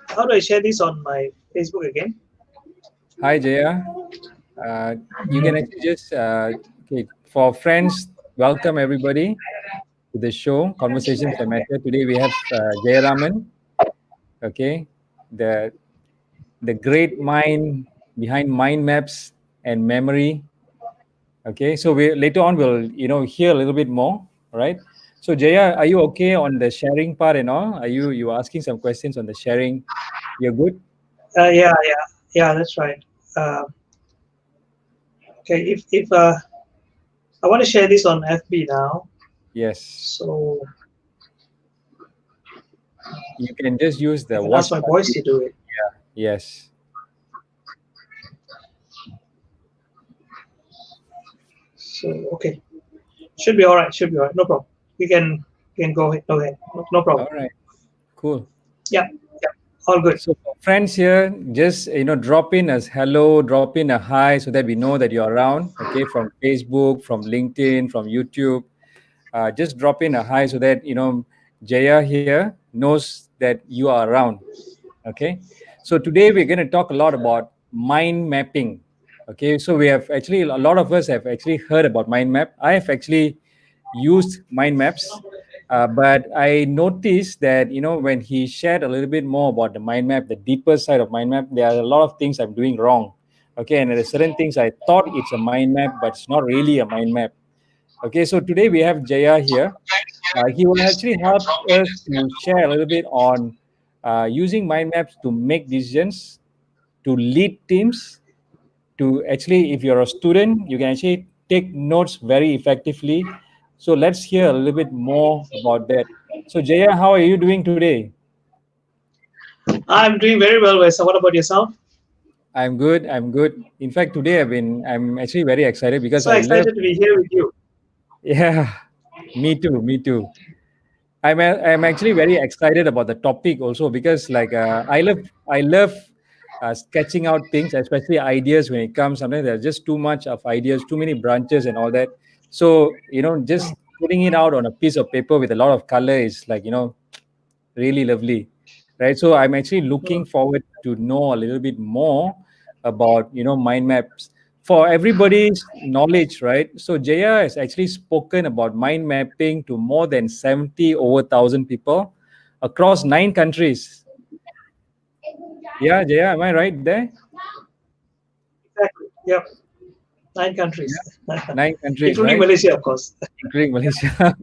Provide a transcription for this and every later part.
How do I share this on my Facebook again? Hi, Jaya. Uh, you can actually just, okay, for friends, welcome everybody to the show, Conversations That Matter. Today we have Jeyaraman, okay, the, the great mind behind mind maps and memory. Okay, so we later on we'll, hear a little bit more, all right? So Jaya, are you okay on the sharing part and all? You were asking some questions on the sharing? You're good? Yeah, that's right. Uh, okay, if I want to share this on FB now, Yes. so You can just use I the can ask watch my party. boys to do it. Yes. So okay, should be all right. Should be all right. No problem. We can go ahead. Go ahead. No problem. All right. Cool. Yeah, yeah, all good. So for friends here, just drop in as hello, drop in a hi, so that we know that you're around. Okay, from Facebook, from LinkedIn, from YouTube. Just drop in a hi so that Jaya here knows that you are around. Okay, so today we're going to talk a lot about mind mapping. Okay, so we have actually, a lot of us have actually heard about mind map. I have actually used mind maps, but I noticed that when he shared a little bit more about the mind map, the deeper side of mind map, there are a lot of things I'm doing wrong. Okay, and there are certain things I thought it's a mind map, but it's not really a mind map. Okay, so today we have Jaya here. He will actually help us to share a little bit on using mind maps to make decisions, to lead teams, to actually, if you're a student, you can actually take notes very effectively. So let's hear a little bit more about that. So Jaya, how are you doing today? I'm doing very well, Wes. What about yourself? I'm good. I'm good. In fact, today I'm actually very excited because So I love. excited to be here with you. Yeah, me too. Me too. I'm actually very excited about the topic also because like I love sketching out things, especially ideas when it comes. Sometimes there's just too much of ideas, too many branches and all that. So just putting it out on a piece of paper with a lot of color is like really lovely, right? So I'm actually looking forward to know a little bit more about mind maps for everybody's knowledge, right? So Jaya has actually spoken about mind mapping to more than 70 over 1,000 people across 9 countries. Yeah, Jaya, am I right there? Exactly. Yep. Nine Yeah, countries, 9 countries, including right? Malaysia, of course. Including Malaysia.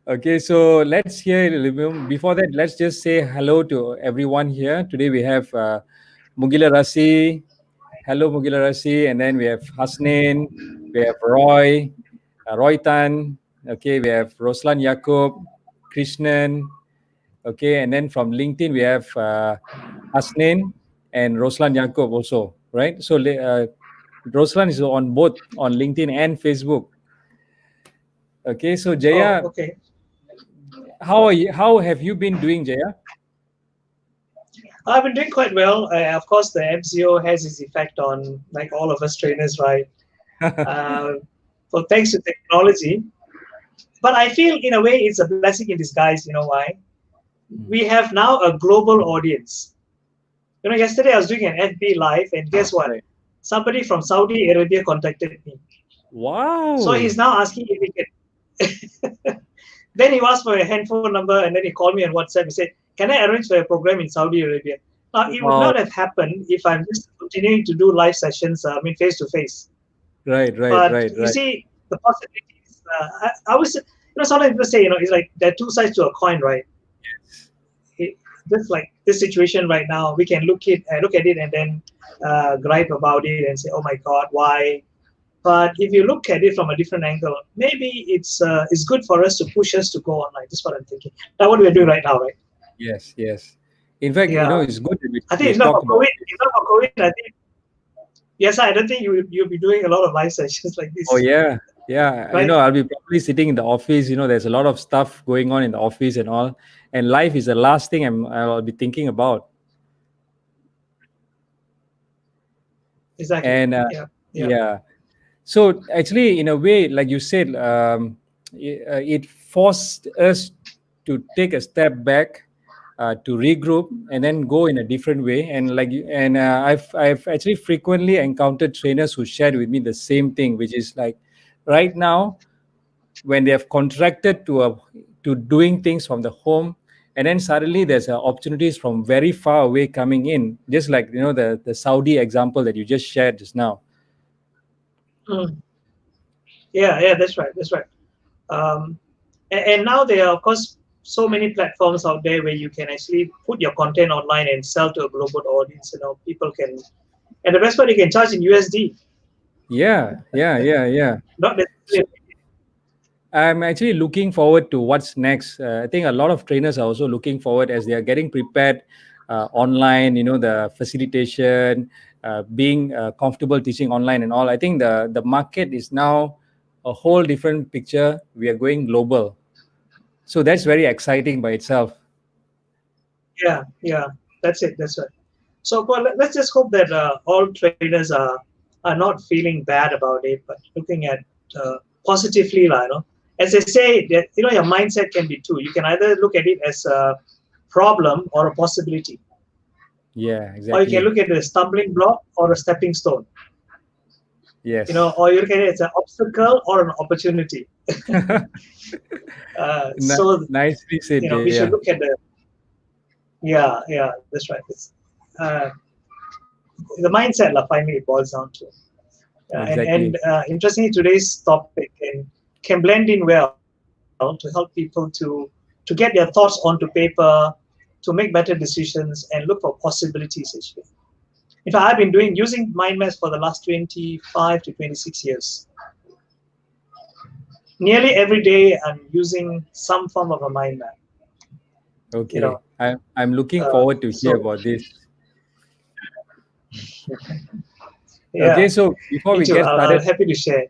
Okay, so let's hear a little bit. Before that, let's just say hello to everyone here. Today we have Mugila Rasi. Hello, Mugila Rasi. And then we have Hasnain. We have Roy, Roy Tan. Okay, we have Roslan Yaakob, Krishnan. Okay, and then from LinkedIn, we have Hasnain and Roslan Yaakob also, right? So Roslan is on both on LinkedIn and Facebook. Okay, so Oh, Jaya, okay. how are you? How have you been doing, Jaya? I've been doing quite well. Of course, the MCO has its effect on like all of us trainers, right? Uh, so thanks to technology, but I feel in a way it's a blessing in disguise. You know why? We have now a global audience. Yesterday I was doing an FB live, and guess what? Right. Somebody from Saudi Arabia contacted me. So Wow. he's now asking if he can. Then he asked for a handphone number, and then he called me on WhatsApp. He said, "Can I arrange for a program in Saudi Arabia?" Now, it would Wow. not have happened if I'm just continuing to do live sessions, face to face. Right, right, But right, you right. see, the possibilities. I was, sometimes people say, it's like there are two sides to a coin, right? It, just like this situation right now, we can look at it and then gripe about it and say, "Oh my God, why?" But if you look at it from a different angle, maybe it's good for us to push us to go online. That's what I'm thinking. That's what we're doing right now, right? Yes, yes. In fact, Yeah. it's good that we, I think we it's not talk for about COVID. It's this. not for COVID. I think yes, I don't think you'll be doing a lot of live sessions like Oh this, yeah, yeah. right? I'll be probably sitting in the office. There's a lot of stuff going on in the office and all, and life is the last thing I'll be thinking about. Exactly. And Yeah. Yeah. yeah, so actually, in a way, like you said, it forced us to take a step back, to regroup and then go in a different way. And I've actually frequently encountered trainers who shared with me the same thing, which is like right now when they have contracted to doing things from the home, and then suddenly there's opportunities from very far away coming in, just like the Saudi example that you just shared just now. Yeah, that's right. And now there are, of course, so many platforms out there where you can actually put your content online and sell to a global audience. People can, and the best part, you can charge in USD. Yeah. Not necessarily. I'm actually looking forward to what's next. I think a lot of trainers are also looking forward as they are getting prepared online, the facilitation, being comfortable teaching online and all. I think the market is now a whole different picture. We are going global. So that's very exciting by itself. Yeah, that's it. That's right. So, well, let's just hope that all traders are not feeling bad about it, but looking at positively, as they say, that your mindset can be two. You can either look at it as a problem or a possibility, Yeah, or you can exactly. look at it as a stumbling block or a stepping stone. Yes. Or you look at it as an obstacle or an opportunity. So, Nicely said, we Jaya. should look at yeah, that's right. Uh, the mindset, finally, it boils down to. Exactly. And interestingly, today's topic can blend in well to help people to get their thoughts onto paper, to make better decisions, and look for possibilities. Actually, in fact, I've been using mind maps for the last 25 to 26 years. Nearly every day, I'm using some form of a mind map. Okay. I'm looking forward to hear So about this. yeah, Okay, so before me we too. get I'll started, happy to share.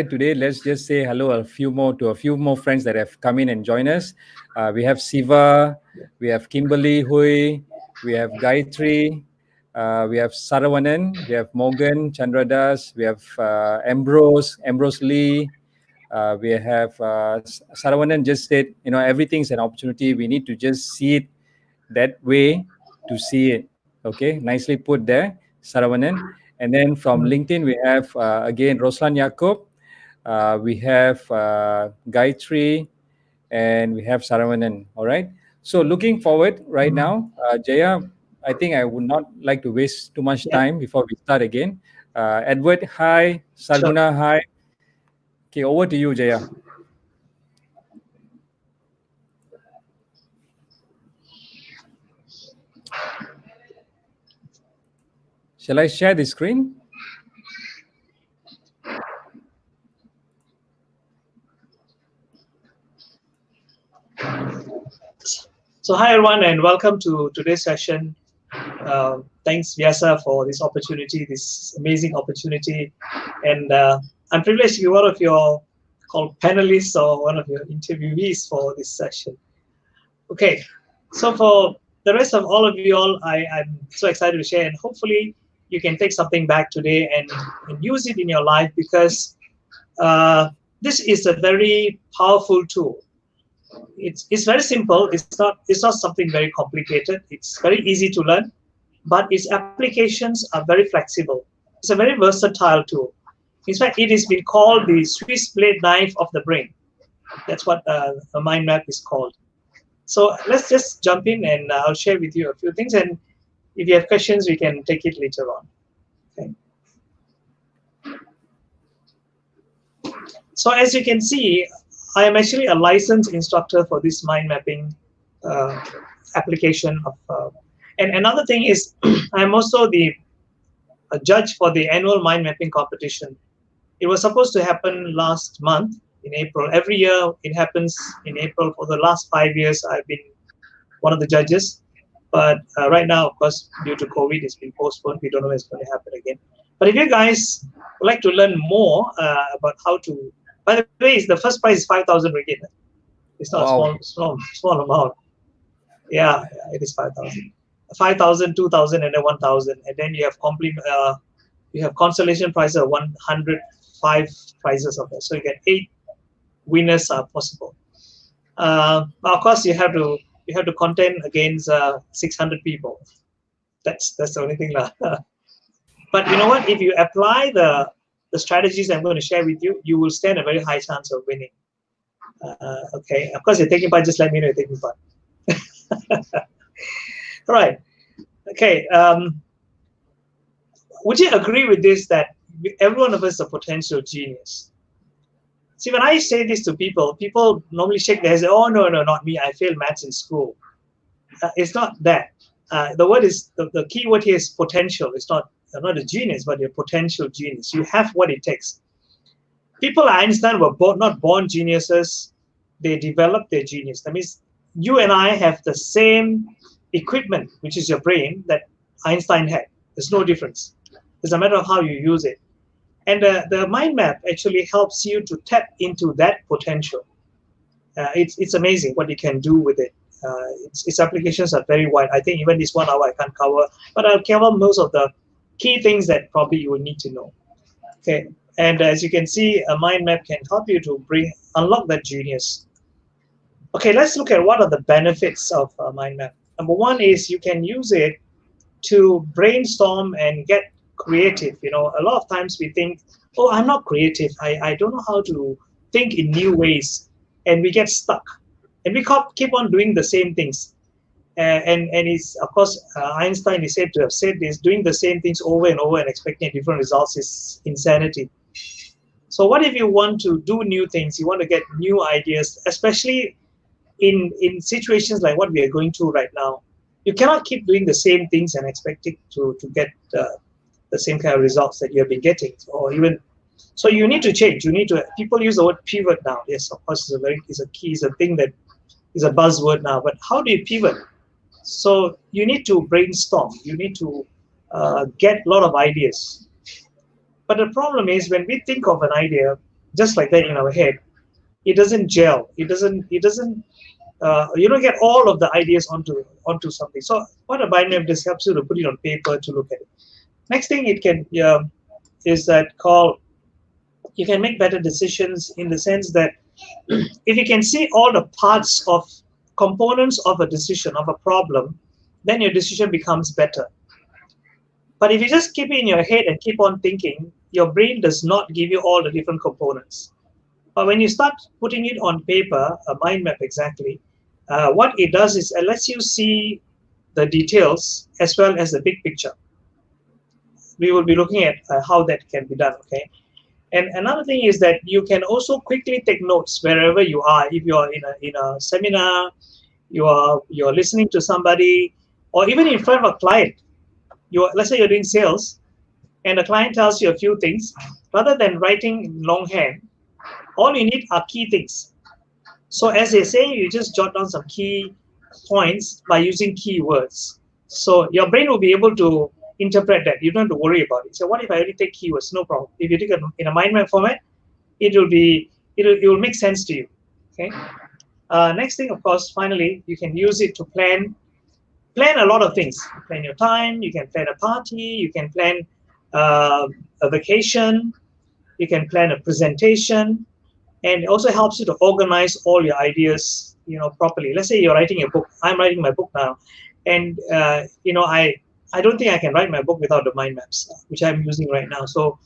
today, let's just say hello to a few more friends that have come in and joined us. We have Siva, we have Kimberly Hui, we have Gayatri, we have Saravanan, we have Morgan Chandradas, we have Ambrose Lee. We have Saravanan just said, everything's an opportunity. We need to just see it that way to see it. Okay, nicely put there, Saravanan. And then from LinkedIn, we have again Roslan Yakob, we have Gayatri, and we have Saravanan. All right. So looking forward right now, Jaya, I think I would not like to waste too much Yeah, time before we start again. Edward, hi. sure. Sarguna, hi. Okay, over to you, Jaya. Shall I share the screen? So hi everyone, and welcome to today's session. Thanks, Vyasa, for this opportunity, this amazing opportunity. And I'm privileged to be one of your called panelists or one of your interviewees for this session. Okay, so for the rest of all of you all, I'm so excited to share, and hopefully you can take something back today and use it in your life, because this is a very powerful tool. It's very simple. It's not something very complicated. It's very easy to learn, but its applications are very flexible. It's a very versatile tool. In fact, it has been called the Swiss blade knife of the brain. That's what a mind map is called. So let's just jump in, and I'll share with you a few things. And if you have questions, we can take it later on. Okay. So as you can see, I am actually a licensed instructor for this mind mapping application. And another thing is, I'm also a judge for the annual mind mapping competition. It was supposed to happen last month in April. Every year it happens in April. For the last 5 years, I've been one of the judges. But right now, of course, due to COVID, it's been postponed. We don't know when it's going to happen again. But if you guys would like to learn more about how to, by the way, the first prize is 5,000 ringgit. It's not Wow. a small amount. Yeah, it is 5,000. 5,000, 2,000, and then 1,000. And then you have consolation prize of 105 prizes of that. So you get 8 winners are possible. Of course, you have to you have to contend against 600 people. That's the only thing. But you know what? If you apply the strategies I'm going to share with you, you will stand a very high chance of winning. Okay. Of course, you're taking part. Just let me know you're taking part. All right. Okay. Would you agree with this that every one of us is a potential genius? See, when I say this to people, people normally shake their heads. Oh, no, not me. I failed maths in school. It's not that. The word is the key word here is potential. It's not a genius, but you're a potential genius. You have what it takes. People like Einstein were not born geniuses. They developed their genius. That means you and I have the same equipment, which is your brain, that Einstein had. There's no difference. It's a matter of how you use it. And the mind map actually helps you to tap into that potential. It's amazing what you can do with it. Its applications are very wide. I think even this 1 hour I can't cover, but I'll cover most of the key things that probably you will need to know. Okay, and as you can see, a mind map can help you to unlock that genius. Okay, let's look at what are the benefits of a mind map. Number one is you can use it to brainstorm and get creative. You know, a lot of times we think, oh, I'm not creative. I don't know how to think in new ways, and we get stuck. And we keep on doing the same things. And it's, of course, Einstein is said to have said this, doing the same things over and over and expecting different results is insanity. So what if you want to do new things, you want to get new ideas, especially in situations like what we are going through right now? You cannot keep doing the same things and expecting to get the same kind of results that you have been getting, or even. So you need to change. You need to. People use the word pivot now. Yes, of course, it's a thing that is a buzzword now. But how do you pivot? So you need to brainstorm. You need to get a lot of ideas. But the problem is when we think of an idea just like that in our head, it doesn't gel. It doesn't. You don't get all of the ideas onto something. So what a mind map does helps you to put it on paper to look at it. Next thing it can is that you can make better decisions in the sense that if you can see all the parts of components of a decision, of a problem, then your decision becomes better. But if you just keep it in your head and keep on thinking, your brain does not give you all the different components. But when you start putting it on paper, a mind map exactly, what it does is it lets you see the details as well as the big picture. We will be looking at how that can be done, okay? And another thing is that you can also quickly take notes wherever you are. If you're in a seminar, you're listening to somebody, or even in front of a client. Let's say you're doing sales, and the client tells you a few things. Rather than writing in longhand, all you need are key things. So as they say, you just jot down some key points by using keywords. So your brain will be able to interpret that. You don't have to worry about it. So what if I only take keywords? No problem. If you take it in a mind map format, it will make sense to you. Okay. Next thing, of course, finally, you can use it to plan a lot of things. Plan your time. You can plan a party. You can plan a vacation. You can plan a presentation, and it also helps you to organize all your ideas, properly. Let's say you're writing a book. I'm writing my book now, and I don't think I can write my book without the mind maps, which I'm using right now. So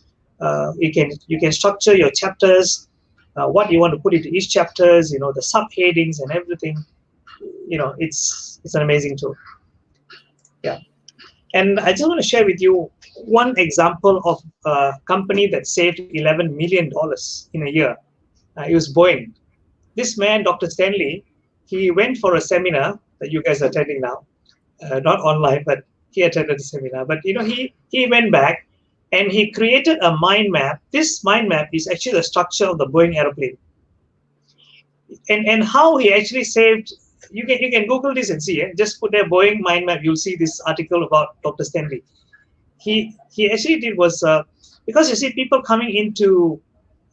you can structure your chapters, what you want to put into each chapters, the subheadings and everything. It's an amazing tool. Yeah. And I just want to share with you one example of a company that saved $11 million in a year. It was Boeing. This man, Dr. Stanley, he went for a seminar that you guys are attending now, not online, but he attended the seminar. But he went back and he created a mind map. This mind map is actually the structure of the Boeing airplane. And how he actually saved. You can Google this and see. Just put there Boeing Mind Map. You'll see this article about Dr. Stanley. He actually did was because you see people coming into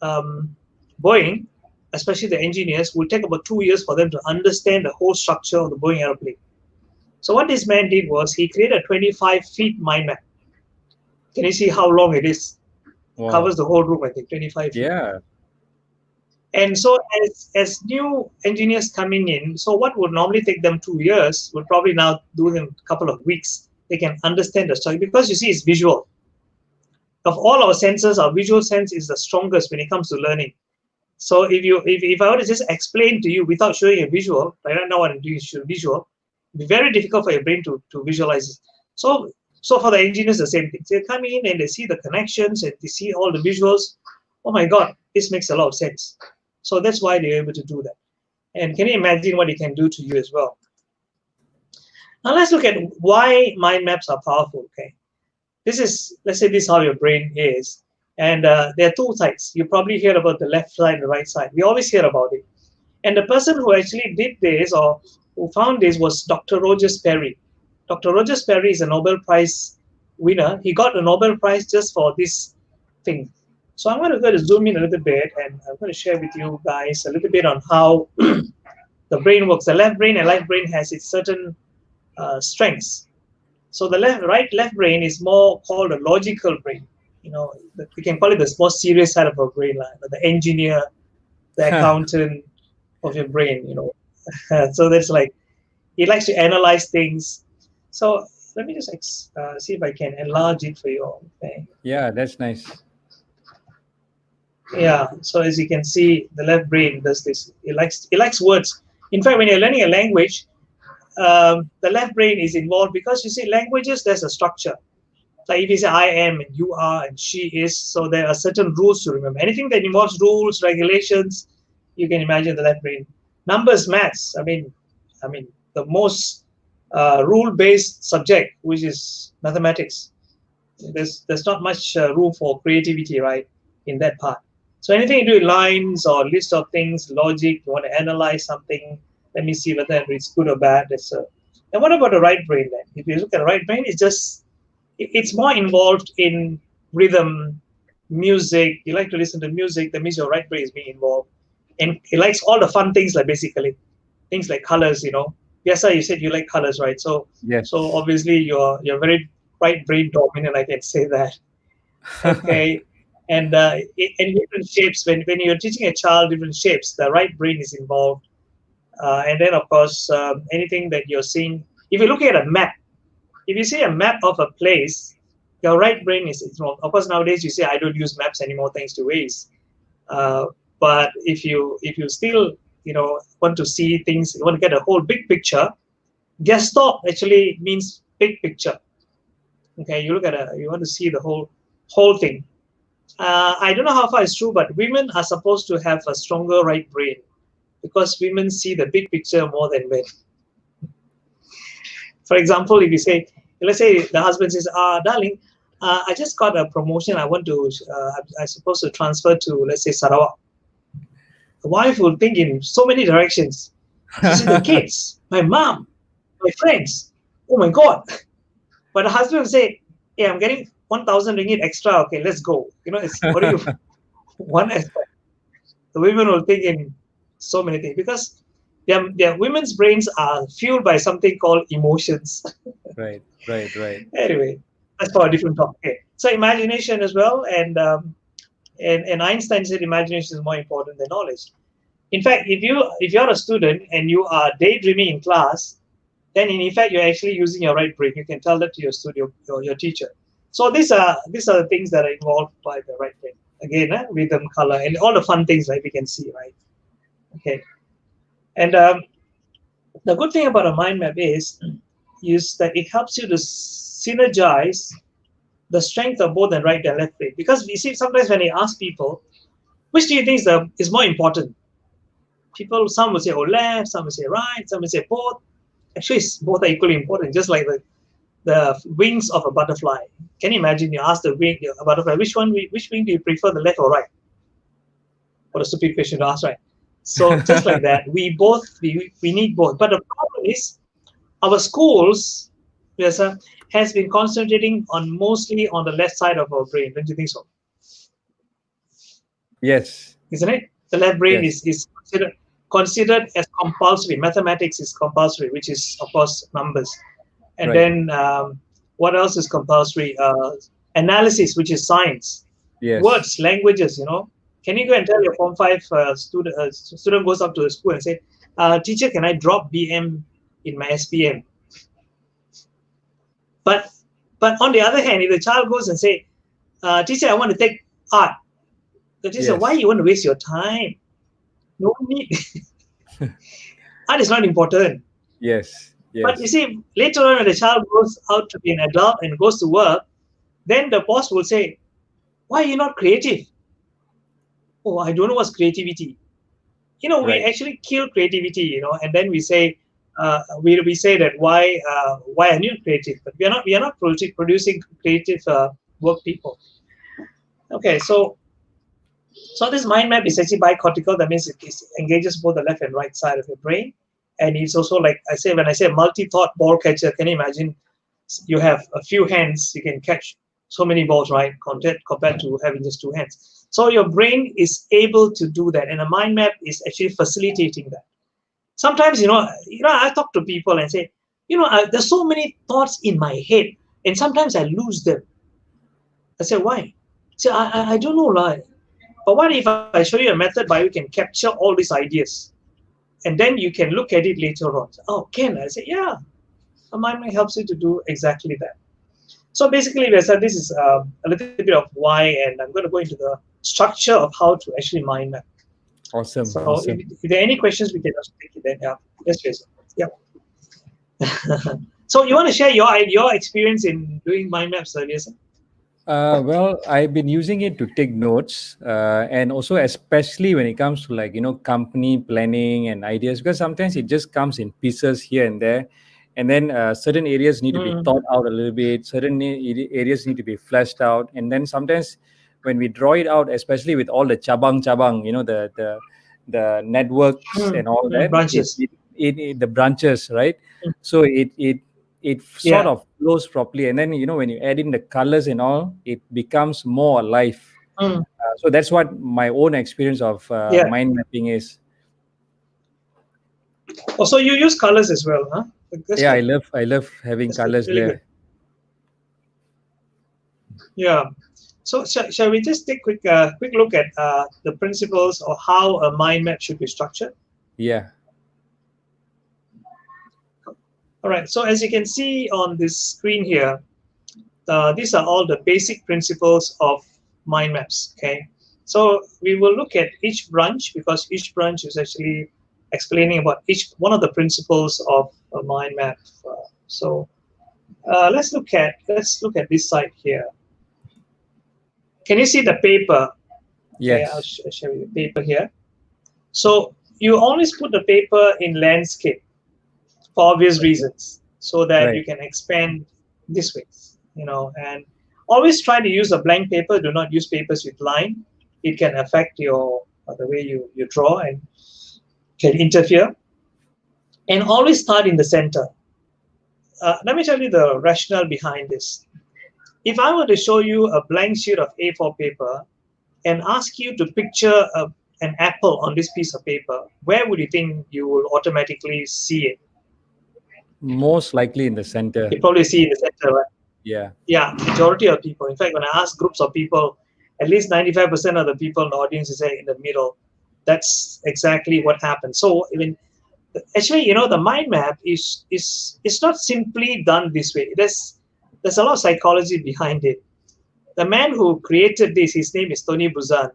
Boeing, especially the engineers, will take about 2 years for them to understand the whole structure of the Boeing airplane. So what this man did was he created a 25 feet mind map. Can you see how long it is? Wow. Covers the whole room, I think, 25 feet. Yeah. And so as new engineers coming in, so what would normally take them 2 years would probably now do them a couple of weeks. They can understand the story because you see it's visual. Of all our senses, our visual sense is the strongest when it comes to learning. So if I were to just explain to you without showing a visual, right now what I'm doing is visual, it'd be very difficult for your brain to visualize it. So for the engineers, the same thing. So they come in and they see the connections and they see all the visuals. Oh my God, this makes a lot of sense. So that's why they're able to do that. And can you imagine what it can do to you as well? Now let's look at why mind maps are powerful. Okay, let's say this is how your brain is. And there are two sides. You probably hear about the left side and the right side. We always hear about it. And the person who actually did this or who found this was Dr. Roger Sperry. Dr. Roger Sperry is a Nobel Prize winner. He got a Nobel Prize just for this thing. So I'm going to go to zoom in a little bit, and I'm going to share with you guys a little bit on how the brain works. The left brain and right brain has its certain strengths. So the left brain is more called a logical brain. We can call it the more serious side of our brain, like the engineer, the accountant of your brain. So that's like it likes to analyze things. So let me just see if I can enlarge it for you all. Okay. Yeah, that's nice. Yeah. So as you can see, the left brain does this. It likes words. In fact, when you're learning a language, the left brain is involved because you see languages. There's a structure. Like if you say I am and you are and she is, so there are certain rules to remember. Anything that involves rules, regulations, you can imagine the left brain. Numbers, maths. I mean, the most rule-based subject, which is mathematics. There's not much room for creativity, right, in that part. So anything you do with lines or list of things, logic, you want to analyze something. Let me see whether it's good or bad. And what about the right brain then? If you look at the right brain, it's more involved in rhythm, music. You like to listen to music, that means your right brain is being involved. And it likes all the fun things, like basically things like colors, Yes, sir, you said you like colors, right? So Yes. so obviously you're very right brain dominant, I can say that. Okay. And different shapes, when you're teaching a child different shapes, the right brain is involved. And then of course anything that you're seeing, if you look at a map, if you see a map of a place, your right brain is involved. Of course, nowadays you say I don't use maps anymore thanks to Waze. But if you still want to see things, you want to get a whole big picture, Gestalt actually means big picture. Okay, you want to see the whole thing. I don't know how far it's true, but women are supposed to have a stronger right brain because women see the big picture more than men. For example, if you say, let's say the husband says, darling, I just got a promotion. I'm supposed to transfer to, let's say, Sarawak. The wife will think in so many directions. She says, the kids, my mom, my friends. Oh my God. But the husband will say, hey, I'm getting 1,000 ringgit extra. Okay, let's go. What do you want? The women will think in so many things because their women's brains are fueled by something called emotions. Right. Anyway, that's for a different topic. Okay. So imagination as well, and Einstein said imagination is more important than knowledge. In fact, if you're a student and you are daydreaming in class, then in effect you're actually using your right brain. You can tell that to your studio or your teacher. So these are the things that are involved by the right brain. Again, rhythm, color, and all the fun things, right? We can see, right? Okay. And the good thing about a mind map is that it helps you to synergize the strength of both the right and left brain. Because we see sometimes when you ask people, which do you think is more important? Some will say, left, some will say right, some will say both. Actually, both are equally important, just like the wings of a butterfly. Can you imagine you ask a butterfly, which wing do you prefer, the left or right? What a stupid question to ask, right? So just like that, we need both. But the problem is, our schools, yes, has been concentrating mostly on the left side of our brain. Don't you think so? Yes. Isn't it? The left brain is considered as compulsory. Mathematics is compulsory, which is of course numbers. And then what else is compulsory? Analysis, which is science. Yes. Words, languages, Can you go and tell your Form 5 student goes up to the school and say, teacher, can I drop BM in my SPM? But on the other hand, if the child goes and say, teacher, I want to take art, the teacher, why you want to waste your time? No need. Art is not important. Yes. But you Yes. see, later on when the child goes out to be an adult and goes to work, then the boss will say, why are you not creative? Oh, I don't know what's creativity. We Right. actually kill creativity, and then we say, we say that why are you creative? But we are not producing creative work people. Okay, so this mind map is actually bicortical. That means it engages both the left and right side of your brain, and it's also like when I say multi-thought ball catcher. Can you imagine? You have a few hands, you can catch so many balls, right? Compared to having just two hands. So your brain is able to do that, and a mind map is actually facilitating that. Sometimes, I talk to people and say, there's so many thoughts in my head, and sometimes I lose them. I say, why? Say, I don't know, like. But what if I show you a method by which you can capture all these ideas, and then you can look at it later on? Oh, can I say, yeah? A mind map helps you to do exactly that. So basically, we said this is a little bit of why, and I'm going to go into the structure of how to actually mind map. Awesome. So Awesome. if there are any questions, we can also take it then. Yeah, yes, Jason. Yeah. So you want to share your experience in doing mind maps, Jason? Well, I've been using it to take notes, and also especially when it comes to company planning and ideas, because sometimes it just comes in pieces here and there, and then certain areas need to be Mm, thought out a little bit. Certain areas need to be fleshed out, and then sometimes when we draw it out, especially with all the chabang, the networks and all that, branches. the branches, right? Mm, So it sort yeah. of flows properly, and then when you add in the colors and all, it becomes more alive. Mm, So that's what my own experience of yeah. mind mapping is. Oh, so you use colors as well, huh? That's Yeah, good. I love having That's good. colors Really good. there. Yeah. So shall we just take quick look at the principles of how a mind map should be structured? Yeah. All right. So as you can see on this screen here, these are all the basic principles of mind maps. Okay. So we will look at each branch because each branch is actually explaining about each one of the principles of a mind map. So let's look at this side here. Can you see the paper? Okay, I'll Yes. show you the paper here. So you always put the paper in landscape for obvious reasons, so that Right. you can expand this way, and always try to use a blank paper. Do not use papers with line. It can affect your the way you draw and can interfere. And always start in the center. Let me tell you the rationale behind this. If I were to show you a blank sheet of A4 paper and ask you to picture an apple on this piece of paper, where would you think you will automatically see it? Most likely in the center. You probably see in the center, right? Yeah. Yeah, majority of people. In fact, when I ask groups of people, at least 95% of the people in the audience is in the middle. That's exactly what happens. So even actually, the mind map is it's not simply done this way. There's a lot of psychology behind it. The man who created this, his name is Tony Buzan,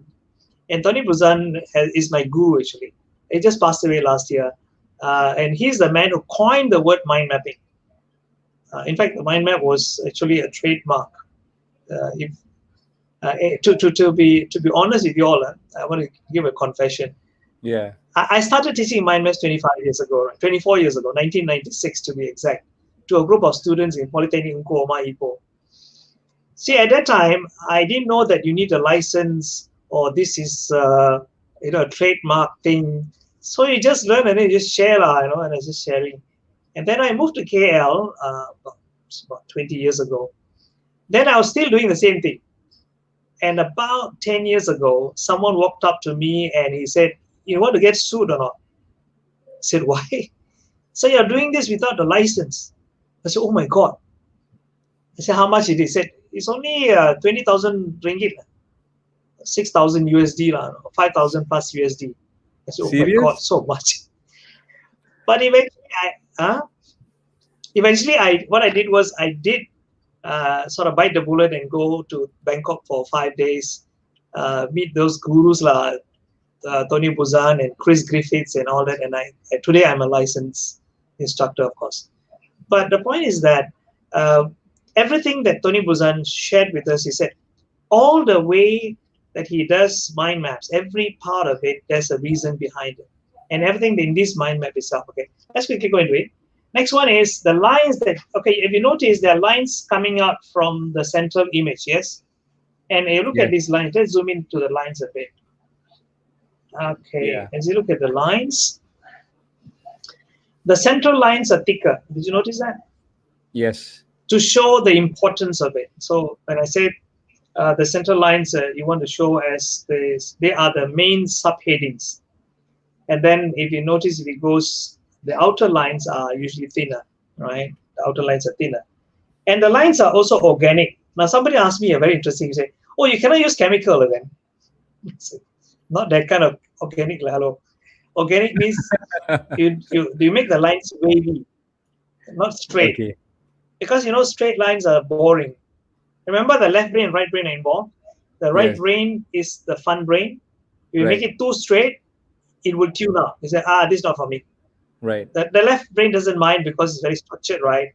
and Tony Buzan is my guru actually. He just passed away last year, and he's the man who coined the word mind mapping. In fact, the mind map was actually a trademark. If to be honest with you all, I want to give a confession. Yeah. I started teaching mind maps 25 years ago, right? 24 years ago, 1996 to be exact, to a group of students in Polytechnic Unko Oma Ipoh. See, at that time, I didn't know that you need a license or this is a trademark thing. So you just learn and then you just share, and I was just sharing. And then I moved to KL about 20 years ago. Then I was still doing the same thing. And about 10 years ago, someone walked up to me and he said, you want to get sued or not? I said, why? So you're doing this without the license. I said, oh my God. I said, how much it is? He said, it's only 20,000 ringgit. 6,000 USD, 5,000 plus USD. I said, oh my God, Serious? so much. But eventually, what I did was I did sort of bite the bullet and go to Bangkok for 5 days, meet those gurus, Tony Buzan and Chris Griffiths and all that. And today I'm a licensed instructor, of course. But the point is that everything that Tony Buzan shared with us, he said, all the way that he does mind maps, every part of it, there's a reason behind it. And everything in this mind map itself. Okay, let's quickly go into it. Next one is the lines that, okay, if you notice, there are lines coming out from the central image, yes? And you look at these lines, let's zoom into the lines a bit. Okay, as you look at the lines, the central lines are thicker. Did you notice that? Yes. To show the importance of it. So when I say the central lines, you want to show as this, they are the main subheadings. And then if you notice, if it goes, the outer lines are usually thinner, right? The outer lines are thinner. And the lines are also organic. Now, somebody asked me a very interesting, you say, oh, you cannot use chemical again. Not that kind of organic. Hello. Organic means you make the lines wavy, not straight. Okay. Because, straight lines are boring. Remember, the left brain and right brain are involved. The right brain is the fun brain. If you make it too straight, it will tune out. You say, this is not for me. Right. The left brain doesn't mind because it's very structured, right?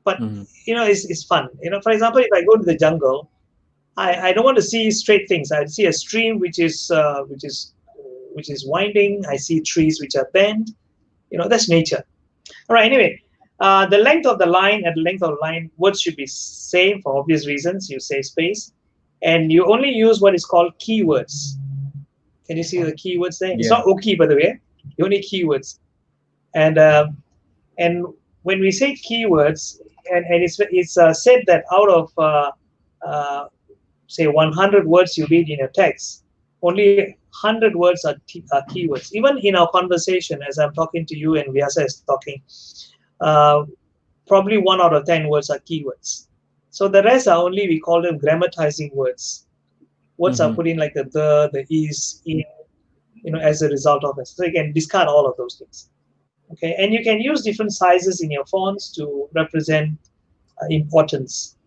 But, it's fun. For example, if I go to the jungle, I don't want to see straight things. I see a stream which is winding. I see trees which are bent. That's nature. All right. Anyway, the length of the line and the length of the line, words should be same for obvious reasons. You save space, and you only use what is called keywords. Can you see the keywords there? It's not okay, by the way. You only keywords, and when we say keywords, and it's said that out of say 100 words you read in a text, only 100 words are keywords. Even in our conversation, as I'm talking to you and Vyasa is talking, probably 1 out of 10 words are keywords. So the rest are only, we call them grammatizing words. Words are put in like the is, in, as a result of it. So you can discard all of those things. Okay, and you can use different sizes in your fonts to represent importance.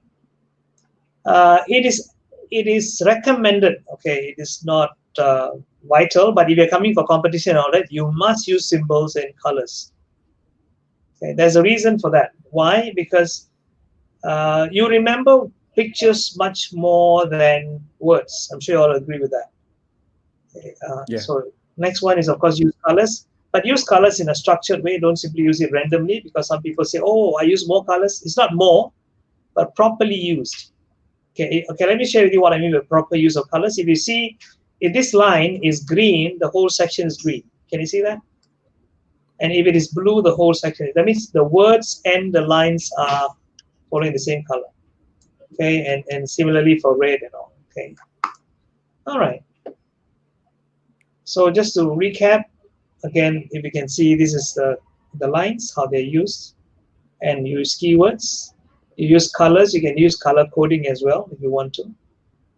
It is recommended. Okay, it is not vital, but if you're coming for competition and all that, you must use symbols and colors. Okay, there's a reason for that. Why? Because you remember pictures much more than words. I'm sure you all agree with that. Okay, so next one is, of course, use colors. But use colors in a structured way. Don't simply use it randomly, because some people say, oh, I use more colors. It's not more, but properly used. Okay, let me share with you what I mean by proper use of colors. If you see, if this line is green, the whole section is green. Can you see that? And if it is blue, the whole section, that means the words and the lines are following the same color. Okay, and similarly for red and all. Okay. All right. So just to recap, again, if you can see, this is the lines, how they're used, and use keywords. You use colors. You can use color coding as well if you want to.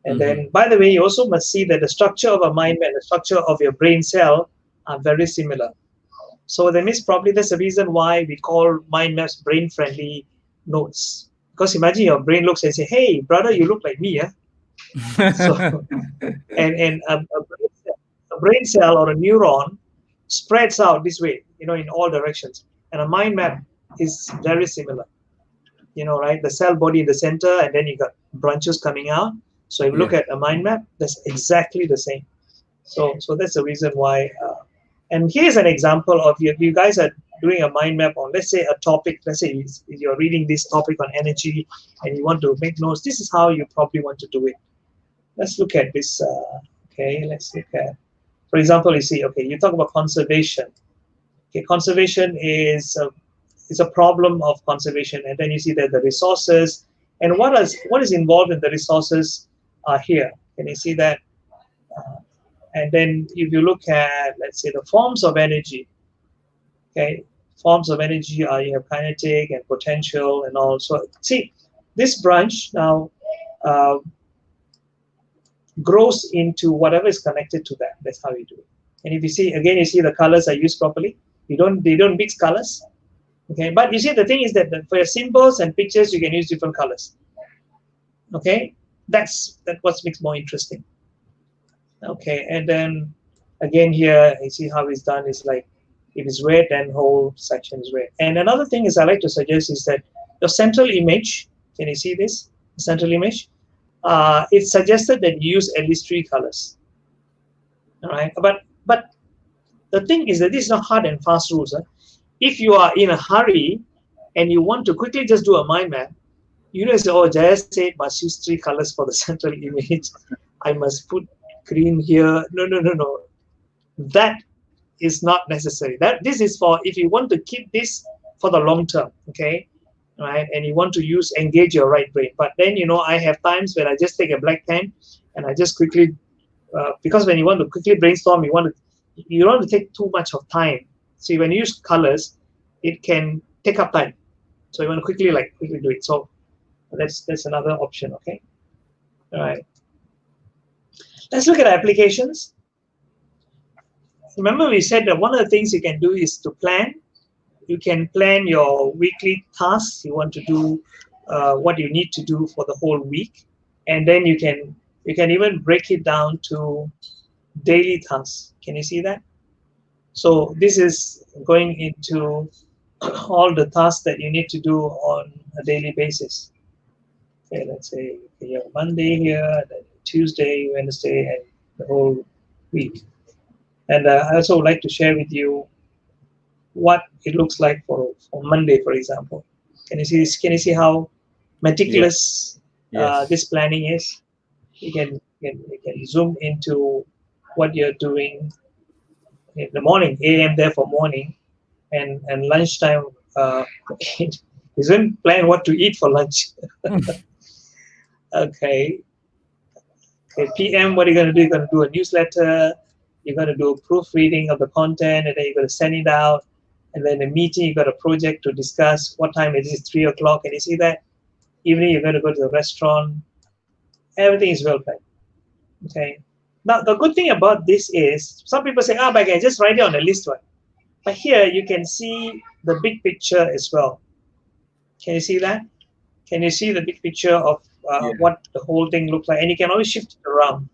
And then, by the way, you also must see that the structure of a mind map, the structure of your brain cell are very similar. So that means probably that's the reason why we call mind maps brain-friendly notes. Because imagine your brain looks and say, "Hey, brother, you look like me, yeah." So, and a brain cell or a neuron spreads out this way, in all directions. And a mind map is very similar. Right? The cell body in the center, and then you got branches coming out. So if you look at a mind map, that's exactly the same. So that's the reason why. And here's an example of you guys are doing a mind map on, let's say, a topic. Let's say you're reading this topic on energy, and you want to make notes. This is how you probably want to do it. Let's look at this. Okay, let's look at, for example, you see, okay, you talk about conservation. Okay, conservation is a problem of conservation, and then you see that the resources and what is involved in the resources are here. Can you see that? And then if you look at, let's say, the forms of energy, okay, forms of energy are, you have kinetic and potential and all. So see, this branch now, grows into whatever is connected to that. That's how you do it. And if you see, again, you see the colors are used properly. They don't mix colors. Okay, but you see, the thing is that for your symbols and pictures, you can use different colors. Okay, that's what makes more interesting. Okay, and then again here, you see how it's done is like, if it's red, then whole section is red. And another thing is I like to suggest is that the central image, can you see this? The central image? It's suggested that you use at least 3 colors. All right, but the thing is that this is not hard and fast rules. If you are in a hurry and you want to quickly just do a mind map, you know, say, oh, Jaya said must use 3 colors for the central image. I must put green here. No. That is not necessary. This is for if you want to keep this for the long term, okay, right? And you want to engage your right brain. But then, you know, I have times when I just take a black pen and I just quickly, because when you want to quickly brainstorm, you don't want to take too much of time. So when you use colors, it can take up time. So you want to quickly do it. So that's another option, okay? All right. Let's look at applications. Remember, we said that one of the things you can do is to plan. You can plan your weekly tasks. You want to do what you need to do for the whole week, and then you can even break it down to daily tasks. Can you see that? So this is going into all the tasks that you need to do on a daily basis. Okay, let's say you have Monday here, then Tuesday, Wednesday, and the whole week. And I also would like to share with you what it looks like for Monday, for example. Can you see this? Can you see how meticulous this planning is? You can zoom into what you're doing in the morning, AM there for morning, and lunchtime. You don't plan what to eat for lunch. Okay, PM, what are you going to do? You're going to do a newsletter. You're going to do a proofreading of the content, and then you're going to send it out. And then a meeting, you've got a project to discuss. What time it is? 3 o'clock. And you see that? Evening, you're going to go to the restaurant. Everything is well planned. Okay. Now, the good thing about this is, some people say, but I can just write it on a list one. But here, you can see the big picture as well. Can you see that? Can you see the big picture of what the whole thing looks like? And you can always shift it around.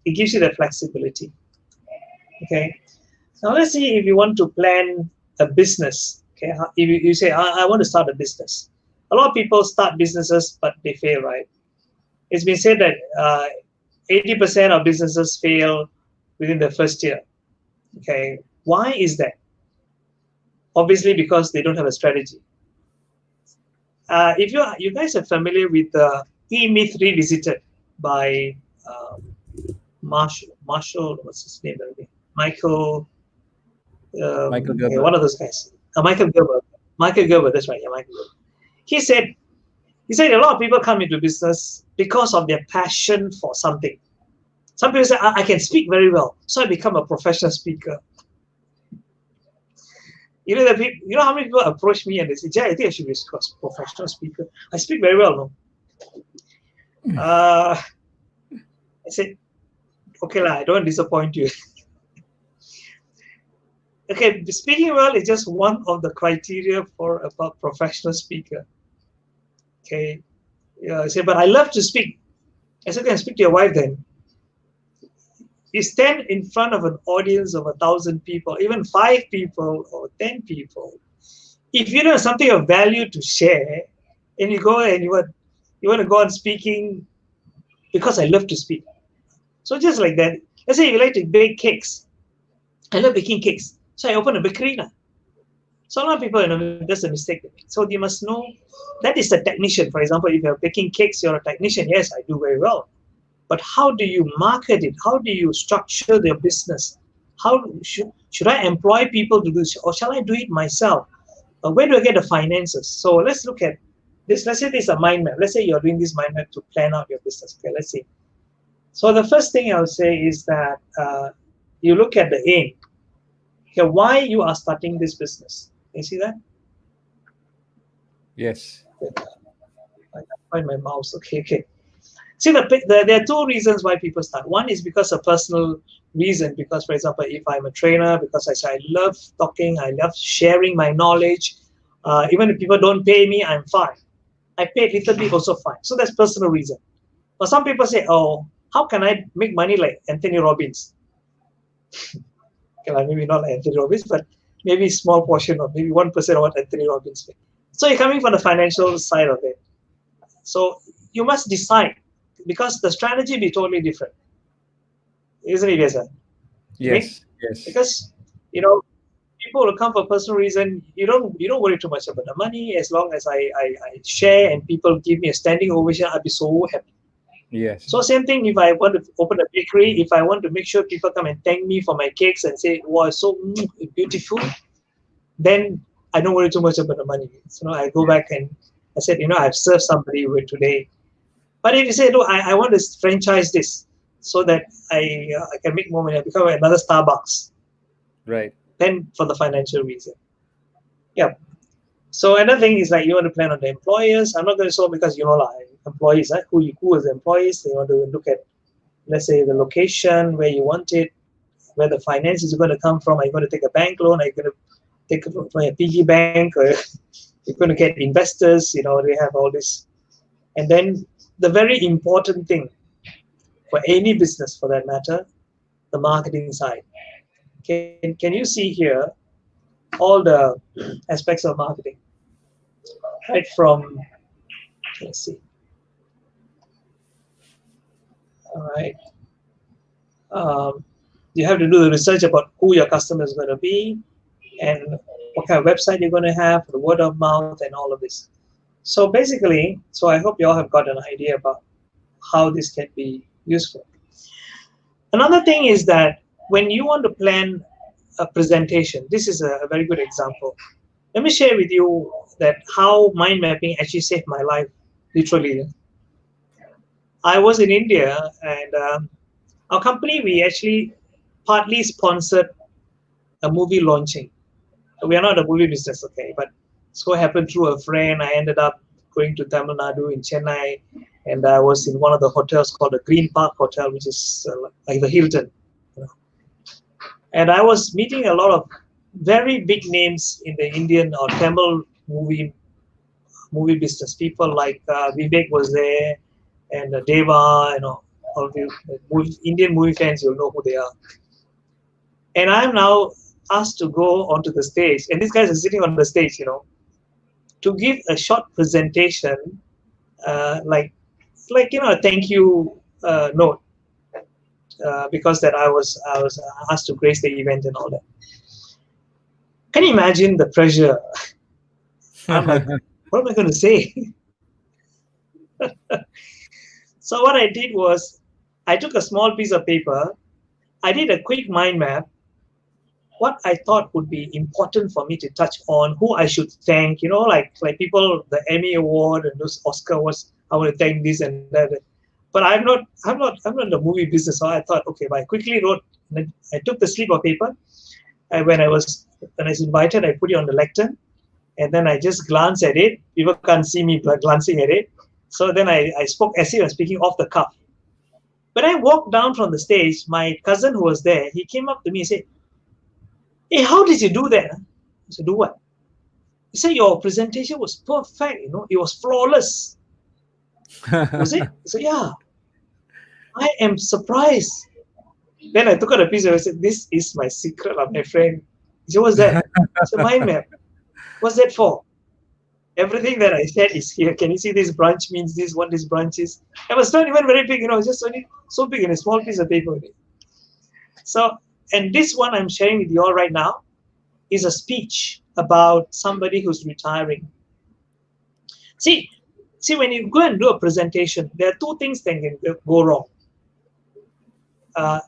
It gives you the flexibility. Okay. Now, let's see if you want to plan a business. Okay. If you say, I want to start a business. A lot of people start businesses, but they fail, right? It's been said that 80% of businesses fail within the first year. Okay. Why is that? Obviously, because they don't have a strategy. If you guys are familiar with E-Myth Revisited by Marshall, what's his name? Michael Gerber. One of those guys. Michael Gerber. Michael Gerber, that's right. Yeah, Michael Gerber. He said a lot of people come into business because of their passion for something. Some people say, I can speak very well, so I become a professional speaker. You know how many people approach me and they say, Jay, I think I should be a professional speaker. I speak very well, no? I said, okay, I don't want to disappoint you. Okay, speaking well is just one of the criteria for a professional speaker. Okay, I say, but I love to speak. I said, can I speak to your wife then? You stand in front of an audience of 1,000 people, even 5 people or 10 people. If you know something of value to share, and you go and you want to go on speaking because I love to speak. So just like that, let's say you like to bake cakes. I love baking cakes. So I open a bakery now. So a lot of people, that's a mistake. So you must know that is the technician. For example, if you're baking cakes, you're a technician. Yes, I do very well. But how do you market it? How do you structure your business? How should I employ people to do this, or shall I do it myself? Where do I get the finances? So let's look at this. Let's say this is a mind map. Let's say you're doing this mind map to plan out your business. Okay, let's see. So the first thing I would say is that you look at the aim. Okay, why you are starting this business. Can you see that? Yes. I can find my mouse. Okay. See, there are two reasons why people start. One is because of personal reason. Because, for example, if I'm a trainer, because I say I love talking, I love sharing my knowledge. Even if people don't pay me, I'm fine. I pay little bit, also fine. So that's personal reason. But some people say, oh, how can I make money like Anthony Robbins? Okay, maybe not like Anthony Robbins, but maybe a small portion of maybe 1% of what Anthony Robbins made. So you're coming from the financial side of it. So you must decide, because the strategy be totally different, isn't it, Yesa? Okay? Yes, yes, Because people will come for personal reason. You don't worry too much about the money. As long as I share and people give me a standing ovation, I'll be so happy. yes, So same thing if I want to open a bakery, if I want to make sure people come and thank me for my cakes and say, wow, it's so beautiful, then I don't worry too much about the money. So I go back and I said, I've served somebody with today. But if you say, no, I want to franchise this so that I can make more money, I become another Starbucks, right. then for the financial reason. Yeah. So another thing is like you want to plan on the employers. I'm not going to show because like employees, who is the employees. They want to look at, let's say, the location where you want it, where the finance is going to come from. Are you going to take a bank loan? Are you going to take it from a piggy bank? Or you're going to get investors? They have all this. And then the very important thing for any business, for that matter, the marketing side. Can you see here all the aspects of marketing, right from, let's see, all right, you have to do the research about who your customer is going to be and what kind of website you're going to have, the word of mouth, and all of this. So basically, I hope you all have got an idea about how this can be useful. Another thing is that when you want to plan a presentation, this is a very good example. Let me share with you that how mind mapping actually saved my life, literally. I was in India, and our company, we actually partly sponsored a movie launching. We are not a movie business, okay, but so happened through a friend, I ended up going to Tamil Nadu in Chennai, and I was in one of the hotels called the Green Park Hotel, which is like the Hilton. And I was meeting a lot of very big names in the Indian or Tamil movie business. People like Vivek was there, and Deva, all the Indian movie fans, you'll know who they are. And I'm now asked to go onto the stage, and these guys are sitting on the stage, to give a short presentation, like a thank you note, because that I was asked to grace the event and all that. Can you imagine the pressure? I'm like, what am I going to say? So what I did was, I took a small piece of paper, I did a quick mind map, what I thought would be important for me to touch on, who I should thank, like people, the Emmy Award and those Oscar awards, I want to thank this and that. But I'm not in the movie business, so I thought, okay, but I quickly wrote, I took the slip of paper, and when I was invited, I put it on the lectern, and then I just glanced at it. People can't see me glancing at it. So then I spoke as if I was speaking off the cuff. When I walked down from the stage, my cousin who was there, he came up to me and said, hey, how did you do that? I said, do what? He said, your presentation was perfect, it was flawless. Was it? I said, yeah. I am surprised. Then I took out a piece and I said, this is my secret, my friend. He said, what's that? I said, mind map. What's that for? Everything that I said is here. Can you see this branch means this, what this branch is? It was not even very big, just only so big in a small piece of paper. So, and this one I'm sharing with you all right now is a speech about somebody who's retiring. See, when you go and do a presentation, there are two things that can go wrong.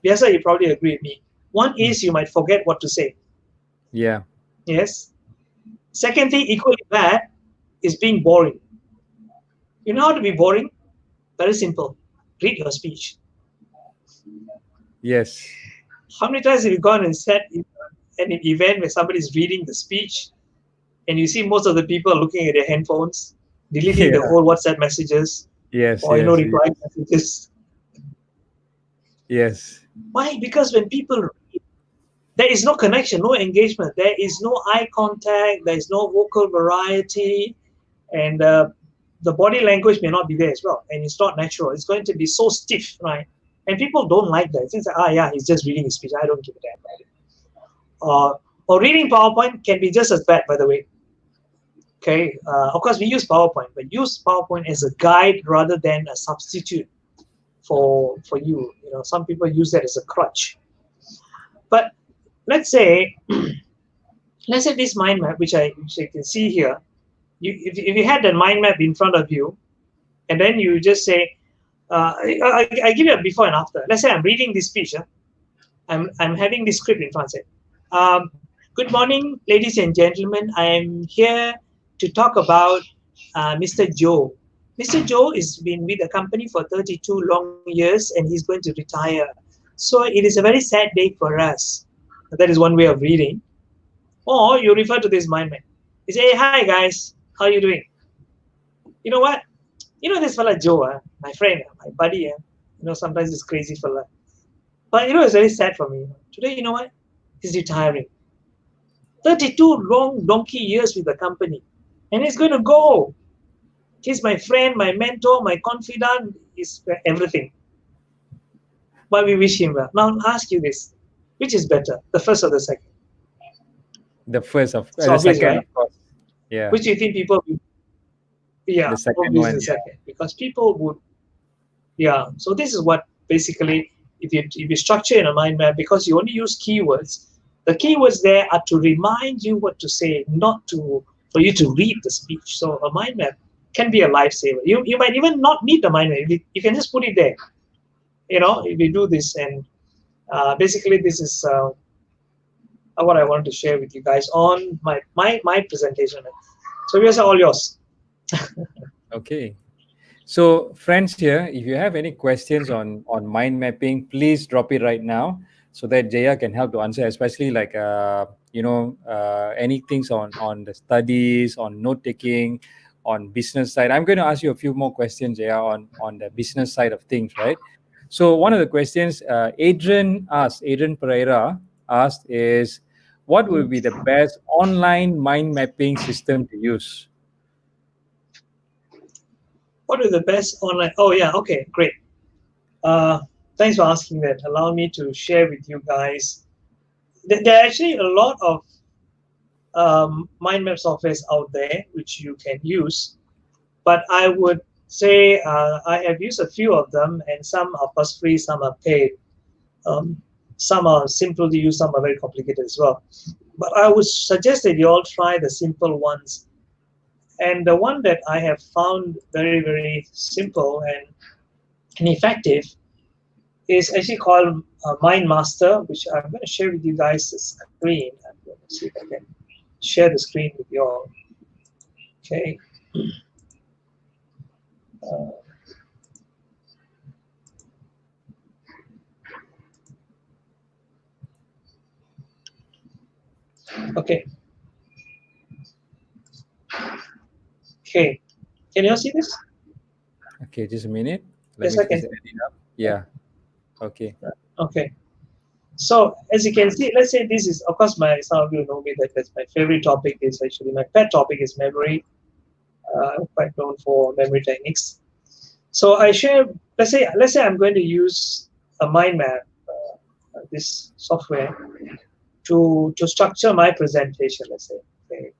Yes, you probably agree with me. One is you might forget what to say. Yeah. Yes. Second thing, equally bad, is being boring. You know how to be boring? Very simple. Read your speech. Yes. How many times have you gone and sat in an event where somebody is reading the speech, and you see most of the people looking at their handphones, deleting the whole WhatsApp messages, Yes, or yes, yes. replying messages. Yes. Why? Because when people read, there is no connection, no engagement. There is no eye contact. There is no vocal variety, and the body language may not be there as well, and it's not natural. It's going to be so stiff, right? And people don't like that. It's like, yeah, he's just reading his speech. I don't give a damn about it. Or reading PowerPoint can be just as bad, by the way. Okay, of course we use PowerPoint, but use PowerPoint as a guide rather than a substitute for you. Some people use that as a crutch. But let's say this mind map, which you can see here. If you had that mind map in front of you, and then you just say, I give you a before and after. Let's say I'm reading this speech. I'm having this script in front of me. Good morning, ladies and gentlemen. I am here to talk about Mr. Joe. Mr. Joe has been with the company for 32 long years and he's going to retire. So it is a very sad day for us. That is one way of reading. Or you refer to this mind map. You say, hey, hi guys, how are you doing? You know what? This fella Joe, my friend, my buddy, sometimes this crazy fella. But it's very sad for me. Today, you know what? He's retiring. 32 long donkey years with the company. And he's going to go. He's my friend, my mentor, my confidant, he's everything. But we wish him well. Now I'll ask you this. Which is better, the first or the second? The first of It's the obvious, second, right? of course. Yeah. Which do you think people would? Yeah, The second obviously one, the second. Because people would, yeah. So this is what basically, if you structure in a mind map, because you only use keywords, the keywords there are to remind you what to say, not for you to read the speech. So a mind map can be a lifesaver. You might even not need the mind map. You can just put it there. If you do this, and basically this is what I wanted to share with you guys on my presentation. So here's all yours. Okay. So friends here, if you have any questions on mind mapping, please drop it right now so that Jaya can help to answer, especially like any things on the studies, on note taking, on business side. I'm going to ask you a few more questions, Jaya, on the business side of things, right? So one of the questions Adrian Pereira asked is, what would be the best online mind mapping system to use? What are the best online? Oh yeah, okay, great. Thanks for asking that. Allow me to share with you guys. There are actually a lot of mind map softwares out there which you can use, but I would say I have used a few of them, and some are cost free, some are paid. Some are simple to use, some are very complicated as well. But I would suggest that you all try the simple ones. And the one that I have found very, very simple and effective is actually called Mind Master, which I'm going to share with you guys the screen. I'm going to see if I can share the screen with you all. Okay. Okay. Okay. Can you all see this? Okay, just a minute. Yes, I can. Yeah. Okay. Okay. So as you can see, let's say this is, of course, some of you know me that's my favorite topic is actually my pet topic is memory. I'm quite known for memory techniques. So I share. Let's say I'm going to use a mind map, this software, to structure my presentation. Let's say. Okay.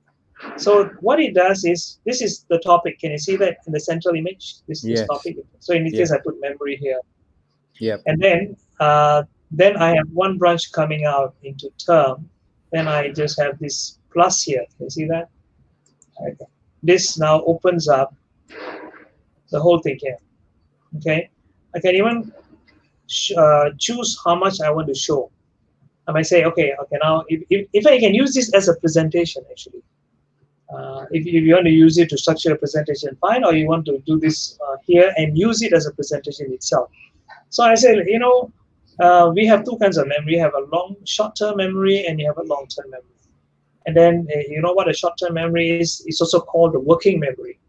So what it does is, this is the topic. Can you see that in the central image? This topic. So in this case, I put memory here. Yeah. And then I have one branch coming out into term. Then I just have this plus here. Can you see that? Okay. This now opens up the whole thing here. Okay. I can even choose how much I want to show. I might say, okay, now if I can use this as a presentation, actually. If you want to use it to structure a presentation, fine, or you want to do this here and use it as a presentation itself. So I say, we have two kinds of memory. You have a short-term memory and you have a long-term memory. And then, you know what a short-term memory is? It's also called the working memory.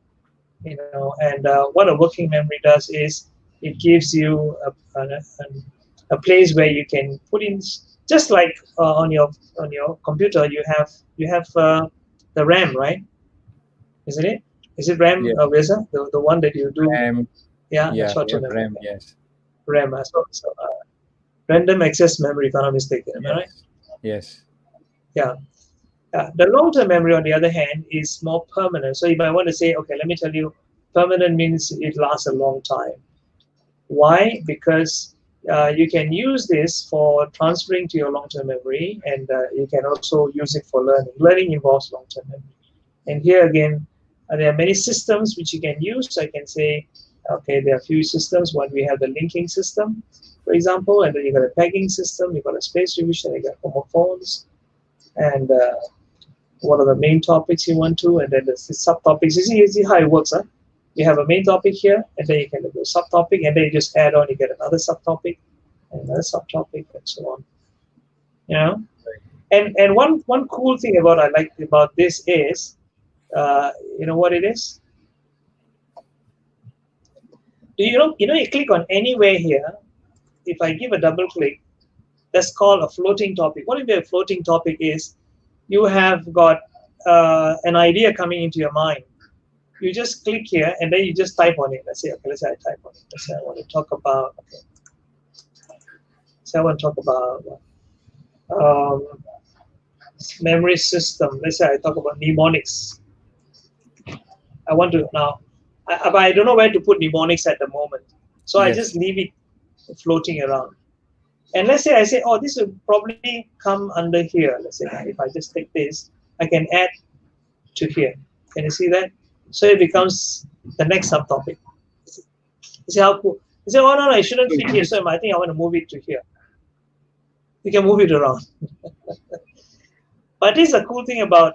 And what a working memory does is it gives you a place where you can put in, just like on your computer you have the RAM, right? Isn't it? Is it RAM, Yeah, Vesa? The one that you do? RAM. Yeah, Yeah, that's we short-term have memory. RAM. Yes, RAM. Random access memory, if I'm not mistaken. Am I right? yes, yes, Yeah. The long-term memory, on the other hand, is more permanent. So if I want to say, okay, let me tell you, permanent means it lasts a long time. Why? Because you can use this for transferring to your long-term memory, and you can also use it for learning. Learning involves long-term memory. And here again, there are many systems which you can use. I can say, okay, there are a few systems. One, we have the linking system, for example, and then you've got a pegging system, you've got a space revision, you've got homophones, and what are the main topics you want to, and then the subtopics. You see how it works, huh? You have a main topic here, and then you can do a subtopic, and then you just add on, you get another subtopic, and another subtopic, and so on. You know, and one cool thing about I like about this is, you know what it is? You click on anywhere here. If I give a double click, that's called a floating topic. What if a floating topic is? You have got an idea coming into your mind. You just click here and then you just type on it. Let's say I type on it. Let's say I want to talk about, okay. So I want to talk about um, memory system. Let's say I talk about mnemonics. I want to now, but I don't know where to put mnemonics at the moment. So I just yes. leave it floating around. And let's say I say, oh, this will probably come under here. Let's say if I just take this, I can add to here. Can you see that? So it becomes the next subtopic. You see how cool? You say, oh no, it shouldn't So fit you here. just So I think I want to move it to here. You can move it around. But this is a cool thing about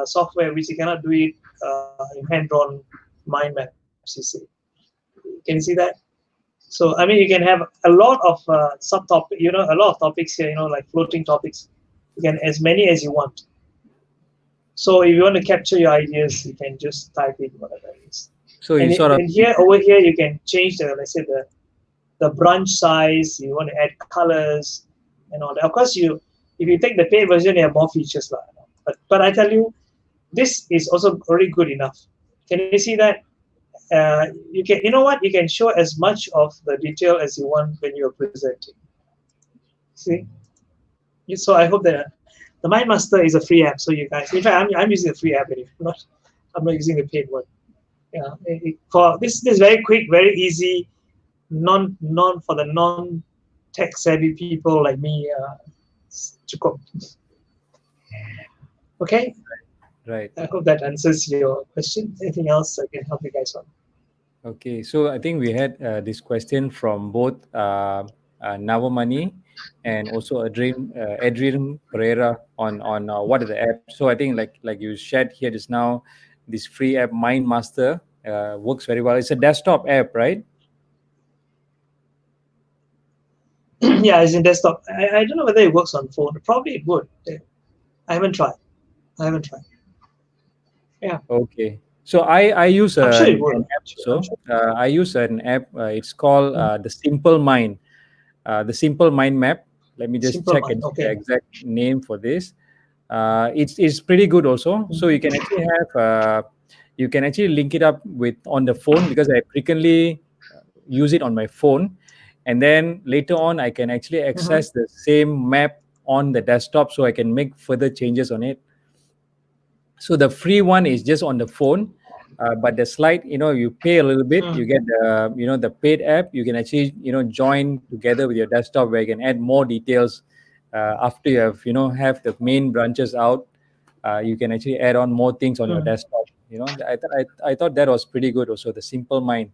software, which you cannot do it in hand-drawn mind maps. You see, can you see that? So I mean, you can have a lot of subtopic, a lot of topics here, like floating topics. You can as many as you want. So if you want to capture your ideas, you can just type in whatever it is. so you And sort of then here, over here, you can change let's say the branch size. You want to add colors and all that. Of course, if you take the paid version, you have more features, but I tell you, this is also already good enough. Can you see that? You know what? You can show as much of the detail as you want when you're presenting. See? So I hope that the MindMaster is a free app. So you guys, in fact, I'm using a free app. I'm not using the paid one. Yeah, for this very quick, very easy, non for the non tech savvy people like me. Cukup. Okay. right. I hope that answers your question. Anything else I can help you guys on? Okay, so I think we had this question from both Navamani and also Adrian Pereira on what are the apps. So I think like you shared here just now, this free app Mind Master works very well. It's a desktop app, right? Yeah, it's in desktop. I don't know whether it works on phone. Probably it would. I haven't tried. Yeah, Okay. So I use I'm sure it would. an app also. I use an app. It's called the Simple Mind. The Simple Mind Map. Let me just Simple check mind. the Okay. exact name for this. It's pretty good also. So you can actually have you can actually link it up with on the phone, because I frequently use it on my phone, and then later on I can actually Mm-hmm. access the same map on the desktop, so I can make further changes on it. So the free one is just on the phone, but the slide, you pay a little bit, you Mm. get the paid app. You can actually join together with your desktop, where you can add more details after you have the main branches out. You can actually add on more things on your Mm. desktop. I thought that was pretty good. Also, the Simple Mind.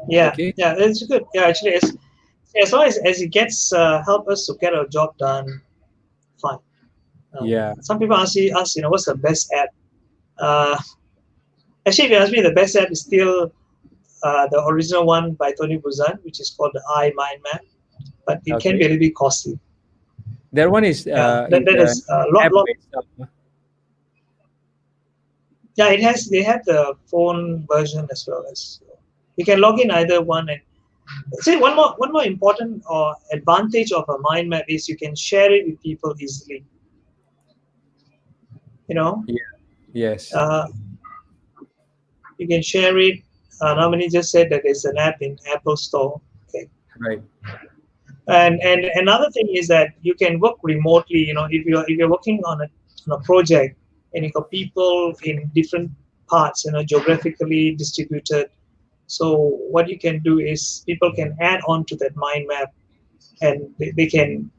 Yeah, Okay. yeah, it's good. Yeah, actually, as long as it gets help us to get our job done, fine. Yeah. Some people ask, what's the best app? Uh, Actually, if you ask me, the best app is still the original one by Tony Buzan, which is called the Mind Map, but it can be Okay. a little bit costly. That one is Yeah, is that is a lot, app lot. based stuff. Yeah, it has. They have the phone version as well as you can log in either one. And say one more important advantage of a mind map is you can share it with people easily. You know, Yeah. Yes. uh, you can share it. Normally just said that there's an app in Apple Store. Okay, Right. and another thing is that you can work remotely. You know, if you're working on a project and you got people in different parts, geographically distributed. So what you can do is people can add on to that mind map, and they can,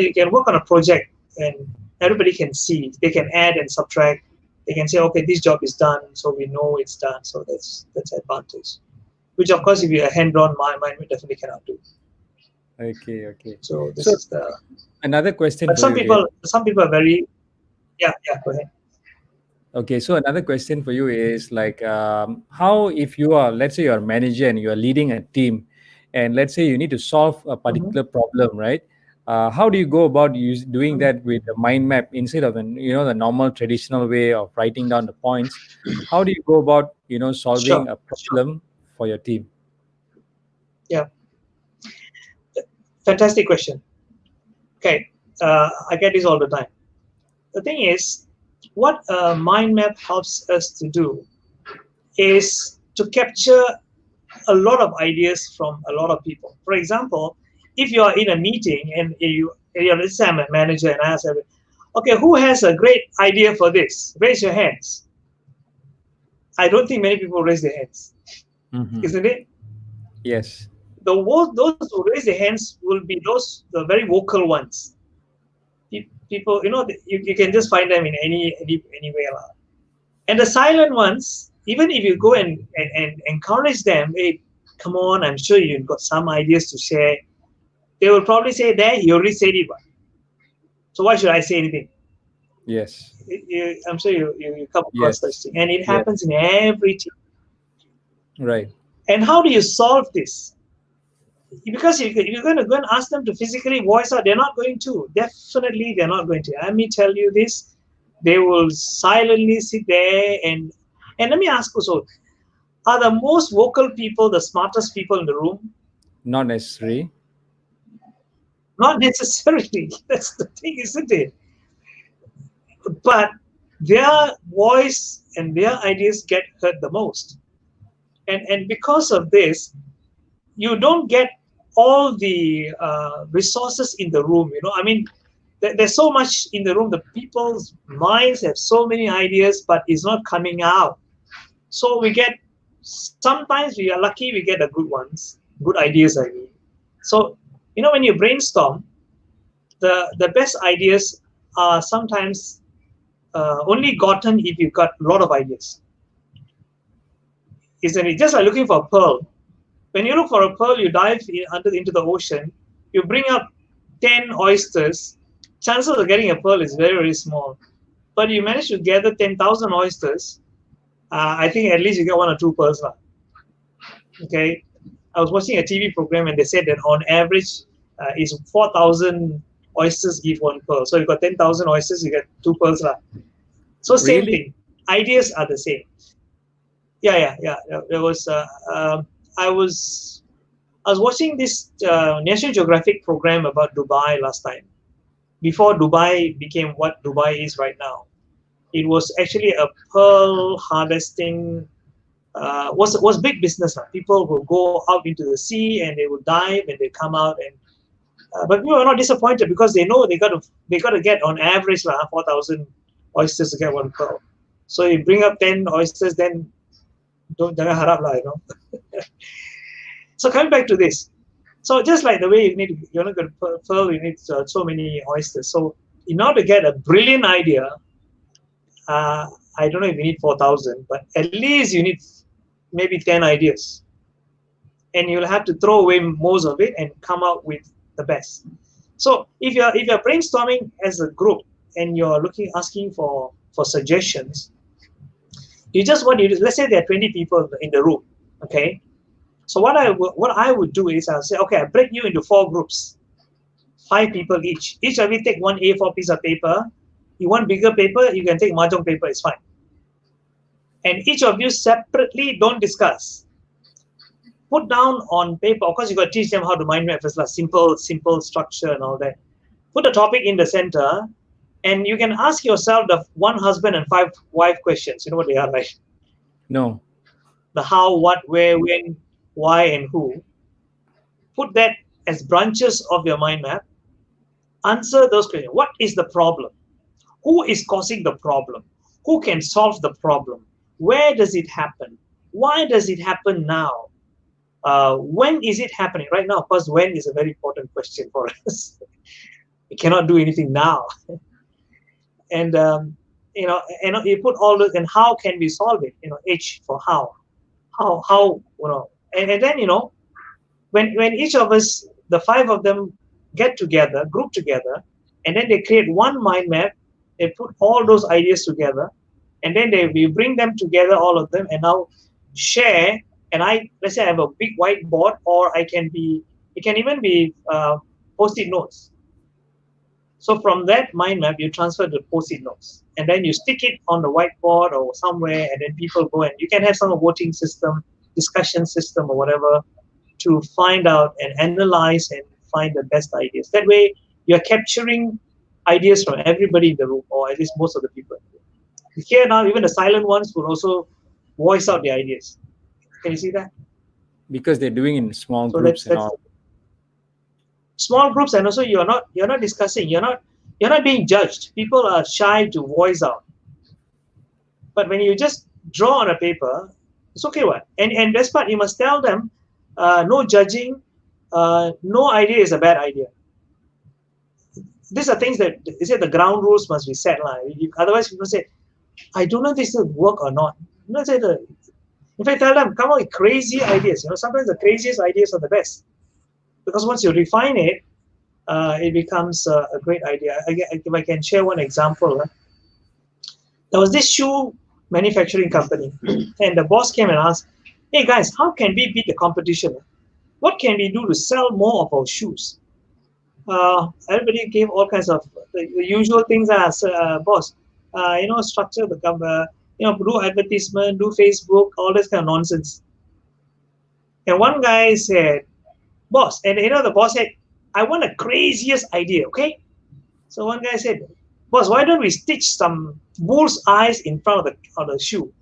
you can work on a project, and everybody can see. They can add and subtract. They can say, okay, this job is done, so we know it's done. So that's advantage. Which of course, if you're a hand-on mind, we definitely cannot do. Okay. Okay. So this So is the. another question But for you, Jay. some people are very. Yeah. Go ahead. Okay, so another question for you is like, how if you are, let's say you're a manager and you're leading a team, and let's say you need to solve a Mm-hmm. particular problem, right? How do you go about doing Mm-hmm. that with a mind map instead of the normal traditional way of writing down the points? How do you go about solving Sure. a problem for your team? Yeah. Fantastic question. Okay. I get this all the time. The thing is, what a mind map helps us to do is to capture a lot of ideas from a lot of people. For example, if you are in a meeting and let's say I'm a manager and I ask everybody, okay, who has a great idea for this? Raise your hands. I don't think many people raise their hands, Hmm. isn't it? Yes. Those who raise their hands will be the very vocal ones. People, you can just find them in anywhere. And the silent ones, even if you go and encourage them, hey, come on, I'm sure you've got some ideas to share. They will probably say, there, you already said it. So why should I say anything? Yes. I'm sure you come across such Yes. thing. And it Yes. happens in every team. Right. And how do you solve this? Because you're going to go and ask them to physically voice out. They're not going to. Definitely, they're not going to. Let me tell you this. They will silently sit there and let me ask also, are the most vocal people the smartest people in the room? Not necessary. Not necessarily. That's the thing, isn't it? But their voice and their ideas get heard the most. And because of this, you don't get all the resources in the room. I mean, there's so much in the room. The people's minds have so many ideas, but it's not coming out. So sometimes we are lucky we get the good ones, good ideas, I mean. So, when you brainstorm, the best ideas are sometimes only gotten if you've got a lot of ideas, isn't it? Just like looking for a pearl. When you look for a pearl, you dive into the ocean, you bring up 10 oysters, chances of getting a pearl is very, very small. But you manage to gather 10,000 oysters, I think at least you get one or two pearls. Okay. I was watching a TV program and they said that on average is 4,000 oysters give one pearl. So you've got 10,000 oysters, you get two pearls. So same Really? thing. Ideas are the same. Yeah. There was I was I was watching this National Geographic program about Dubai last time. Before Dubai became what Dubai is right now, it was actually a pearl harvesting. Was big business. People will go out into the sea and they will dive and they come out and. But people are not disappointed because they know they got to get on average 4,000 oysters to get one pearl. So you bring up 10 oysters, then don't jangan harap lah. So coming back to this, so just like the way you're not going to pearl, you need so many oysters. So in order to get a brilliant idea, uh, I don't know if you need 4,000, but at least you need maybe 10 ideas, and you'll have to throw away most of it and come out with the best. So if you're brainstorming as a group and you're asking for suggestions, you just what you do. Let's say there are 20 people in the room, okay. So what I would do is I'll say, okay, I break you into 4 groups, 5 people each. Each of you take one A4 piece of paper. You want bigger paper, you can take mahjong paper, it's fine. and each of you separately, don't discuss. Put down on paper. Of course, you got to teach them how to mind map first, like simple structure and all that. Put a topic in the center, and you can ask yourself the 1 husband and 5 wife questions. You know what they are, right? No. The how, what, where, when, why, and who. Put that as branches of your mind map. Answer those questions. What is the problem? Who is causing the problem? Who can solve the problem? Where does it happen? Why does it happen now? When is it happening? Right now, of course, when is a very important question for us. We cannot do anything now. And you put all those, and how can we solve it? H for how, and then when each of us, the 5 of them, get together, group together, and then they create one mind map. They put all those ideas together, and then we bring them together, all of them, and now share. And let's say I have a big whiteboard, or it can even be post-it notes. So from that mind map, you transfer the post-it notes, and then you stick it on the whiteboard or somewhere, and then people go, and you can have some voting system, discussion system, or whatever, to find out and analyze and find the best ideas. That way, you're capturing ideas from everybody in the room, or at least most of the people in the room. Here now, even the silent ones will also voice out the ideas. Can you see that? Because they're doing in small groups and all. Small groups, and also you're not discussing. You're not being judged. People are shy to voice out. But when you just draw on a paper, it's okay. What? And best part, you must tell them, no judging. No idea is a bad idea. These are things that the ground rules must be set. Otherwise, people say, I don't know if this will work or not. If I tell them, come on with crazy ideas, sometimes the craziest ideas are the best. Because once you refine it, it becomes a great idea. If I can share one example, there was this shoe manufacturing company, and the boss came and asked, hey guys, how can we beat the competition? What can we do to sell more of our shoes? Everybody gave all kinds of the usual things as boss, structure the cover, do advertisement, do Facebook, all this kind of nonsense. And one guy said, boss, and the boss said, I want the craziest idea, okay? So one guy said, boss, why don't we stitch some bull's eyes in front of the shoe?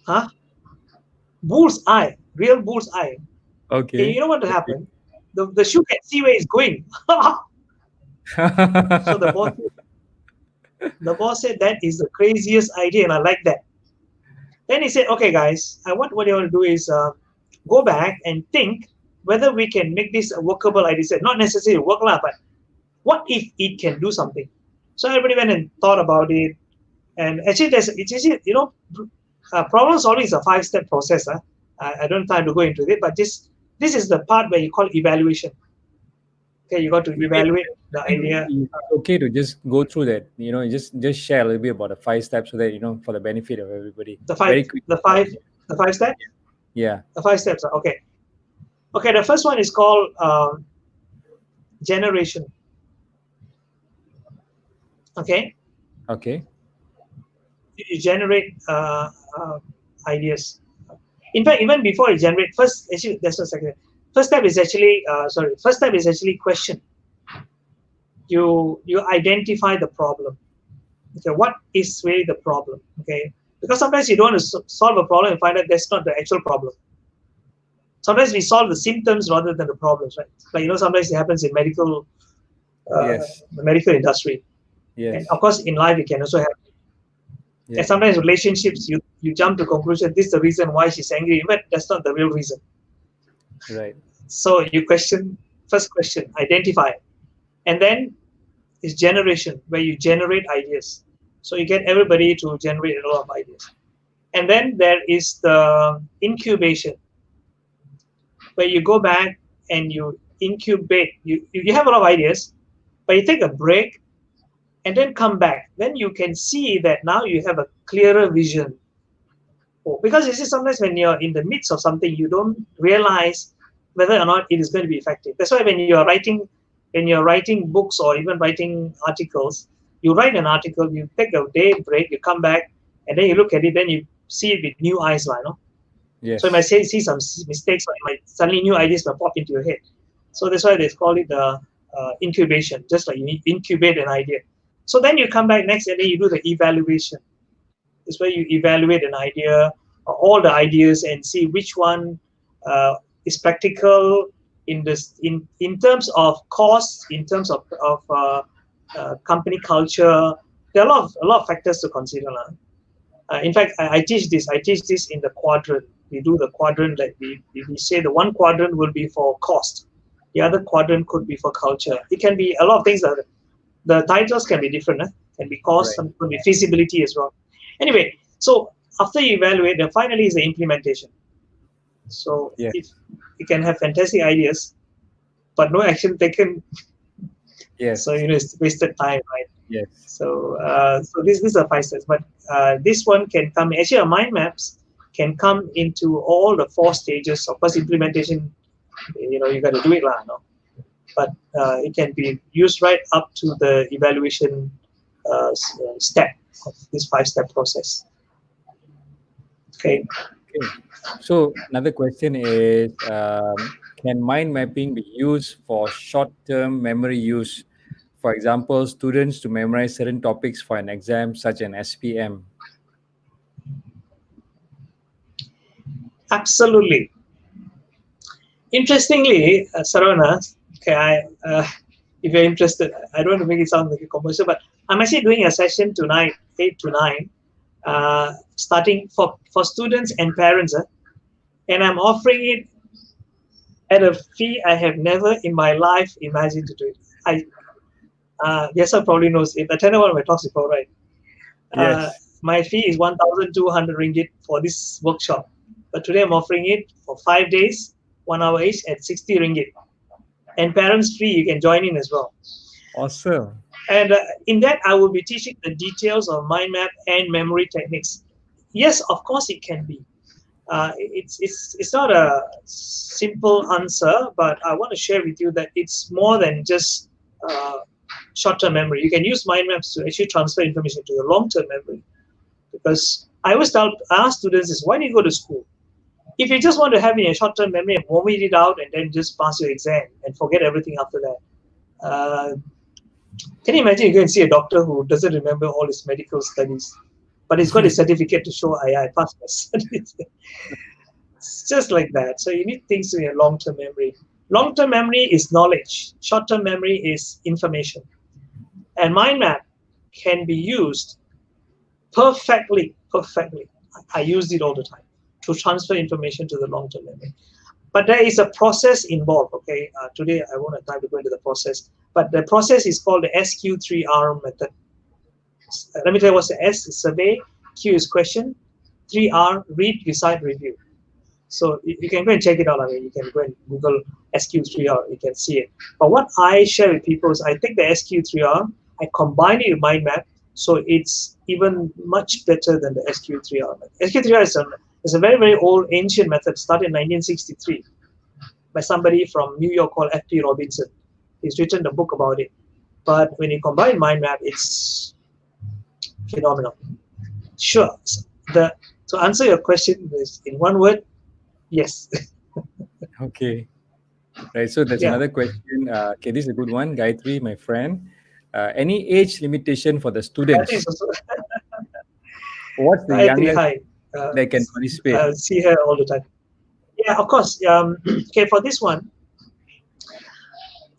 Huh? Bull's eye, real bull's eye. Okay. You know what will happen? The shoe can see where it's going. So the boss said, that is the craziest idea, and I like that. Then he said, okay, guys, what you want to do is go back and think whether we can make this a workable idea. Said, not necessarily work, but what if it can do something? So everybody went and thought about it. And actually, problem solving is a 5-step process. I don't have time to go into it, but this is the part where you call evaluation. Okay, you got to evaluate the idea. It's okay to just go through that. Just share a little bit about the 5 steps so that for the benefit of everybody. The five steps. Yeah. The 5 steps. Okay. Okay. The first one is called generation. Okay. Okay. You generate ideas. In fact, even before you generate, first step is actually question. You identify the problem. Okay, what is really the problem? Okay, because sometimes you don't want to solve a problem and find out that's not the actual problem. Sometimes we solve the symptoms rather than the problems, right? Like sometimes it happens in medical, Yes. the medical industry. Yes. And of course, in life it can also happen. Yeah. And sometimes relationships, you jump to conclusion, this is the reason why she's angry, but that's not the real reason. Right. So you first question, identify. And then is generation, where you generate ideas. So you get everybody to generate a lot of ideas. And then there is the incubation, where you go back and you incubate. You have a lot of ideas, but you take a break and then come back. Then you can see that now you have a clearer vision. Because you see, sometimes when you're in the midst of something, you don't realize whether or not it is going to be effective. That's why when you're writing books or even writing articles, you write an article, you take a day break, you come back, and then you look at it, then you see it with new eyes, no? So you might Yes. see some mistakes, or you might suddenly new ideas might pop into your head. So that's why they call it the incubation, just like you incubate an idea. So then you come back next, and then you do the evaluation. It's where you evaluate an idea, all the ideas, and see which one is practical in terms of cost, in terms of company culture. There are a lot of factors to consider. In fact, I teach this. I teach this in the quadrant. We do the quadrant, like we say the one quadrant will be for cost, the other quadrant could be for culture. It can be a lot of things. The titles can be different. Can be cost, Right. some could be feasibility as well. Anyway, so after you evaluate, then finally is the implementation. So Yes. if you can have fantastic ideas, but no action taken, so Yes. it's wasted time, right? Yes. So these are 5 steps, but this one can come. Actually, our mind maps can come into all the 4 stages. Of course, implementation, you got to do it, no? But it can be used right up to the evaluation step of this 5-step process. Okay. Okay. So another question is, can mind mapping be used for short-term memory use? For example, students to memorize certain topics for an exam, such an SPM. Absolutely. Interestingly, Saravana, okay, if you're interested, I don't want to make it sound like a commercial, but I'm actually doing a session tonight, 8 to 9, starting for students and parents, and I'm offering it at a fee I have never in my life imagined to do it. Yesa probably knows, if attended one of my talks before, right? Uh, Yes. my fee is 1,200 ringgit for this workshop, but today I'm offering it for 5 days, 1 hour each at 60 ringgit. And parents free, you can join in as well. Awesome. And in that, I will be teaching the details of mind map and memory techniques. Yes, of course, it can be. It's not a simple answer, but I want to share with you that it's more than just uh, short-term memory. You can use mind maps to actually transfer information to your long-term memory. Because I always ask students is, why do you go to school? If you just want to have in your short-term memory and vomit it out and then just pass your exam and forget everything after that, can you imagine you go and see a doctor who doesn't remember all his medical studies, but he's got his certificate to show I passed my studies. It's just like that. So you need things in your long-term memory. Long-term memory is knowledge. Short-term memory is information. And mind map can be used perfectly. I use it all the time to transfer information to the long-term memory. But there is a process involved. Okay, today I won't have time to go into the process, but the process is called the SQ3R method. Let me tell you what's the S is survey, Q is question, 3R read, recite, review. So you can go and check it out. I mean, you can go and Google SQ3R, you can see it. But what I share with people is I take the SQ3R, I combine it with mind map, so it's even much better than the SQ3R. SQ3R is a very, very old, ancient method, started in 1963 by somebody from New York called F.P. Robinson. He's written a book about it. But when you combine mind map, it's phenomenal. Sure. To answer your question is in one word, yes. Okay. Right. So that's Yeah. another question. Okay, this is a good one. Gayatri, my friend. Any age limitation for the I think students? it's also What's the Gayatri, youngest hi. Uh, they can participate? see her all the time. Yeah, of course. Okay, for this one,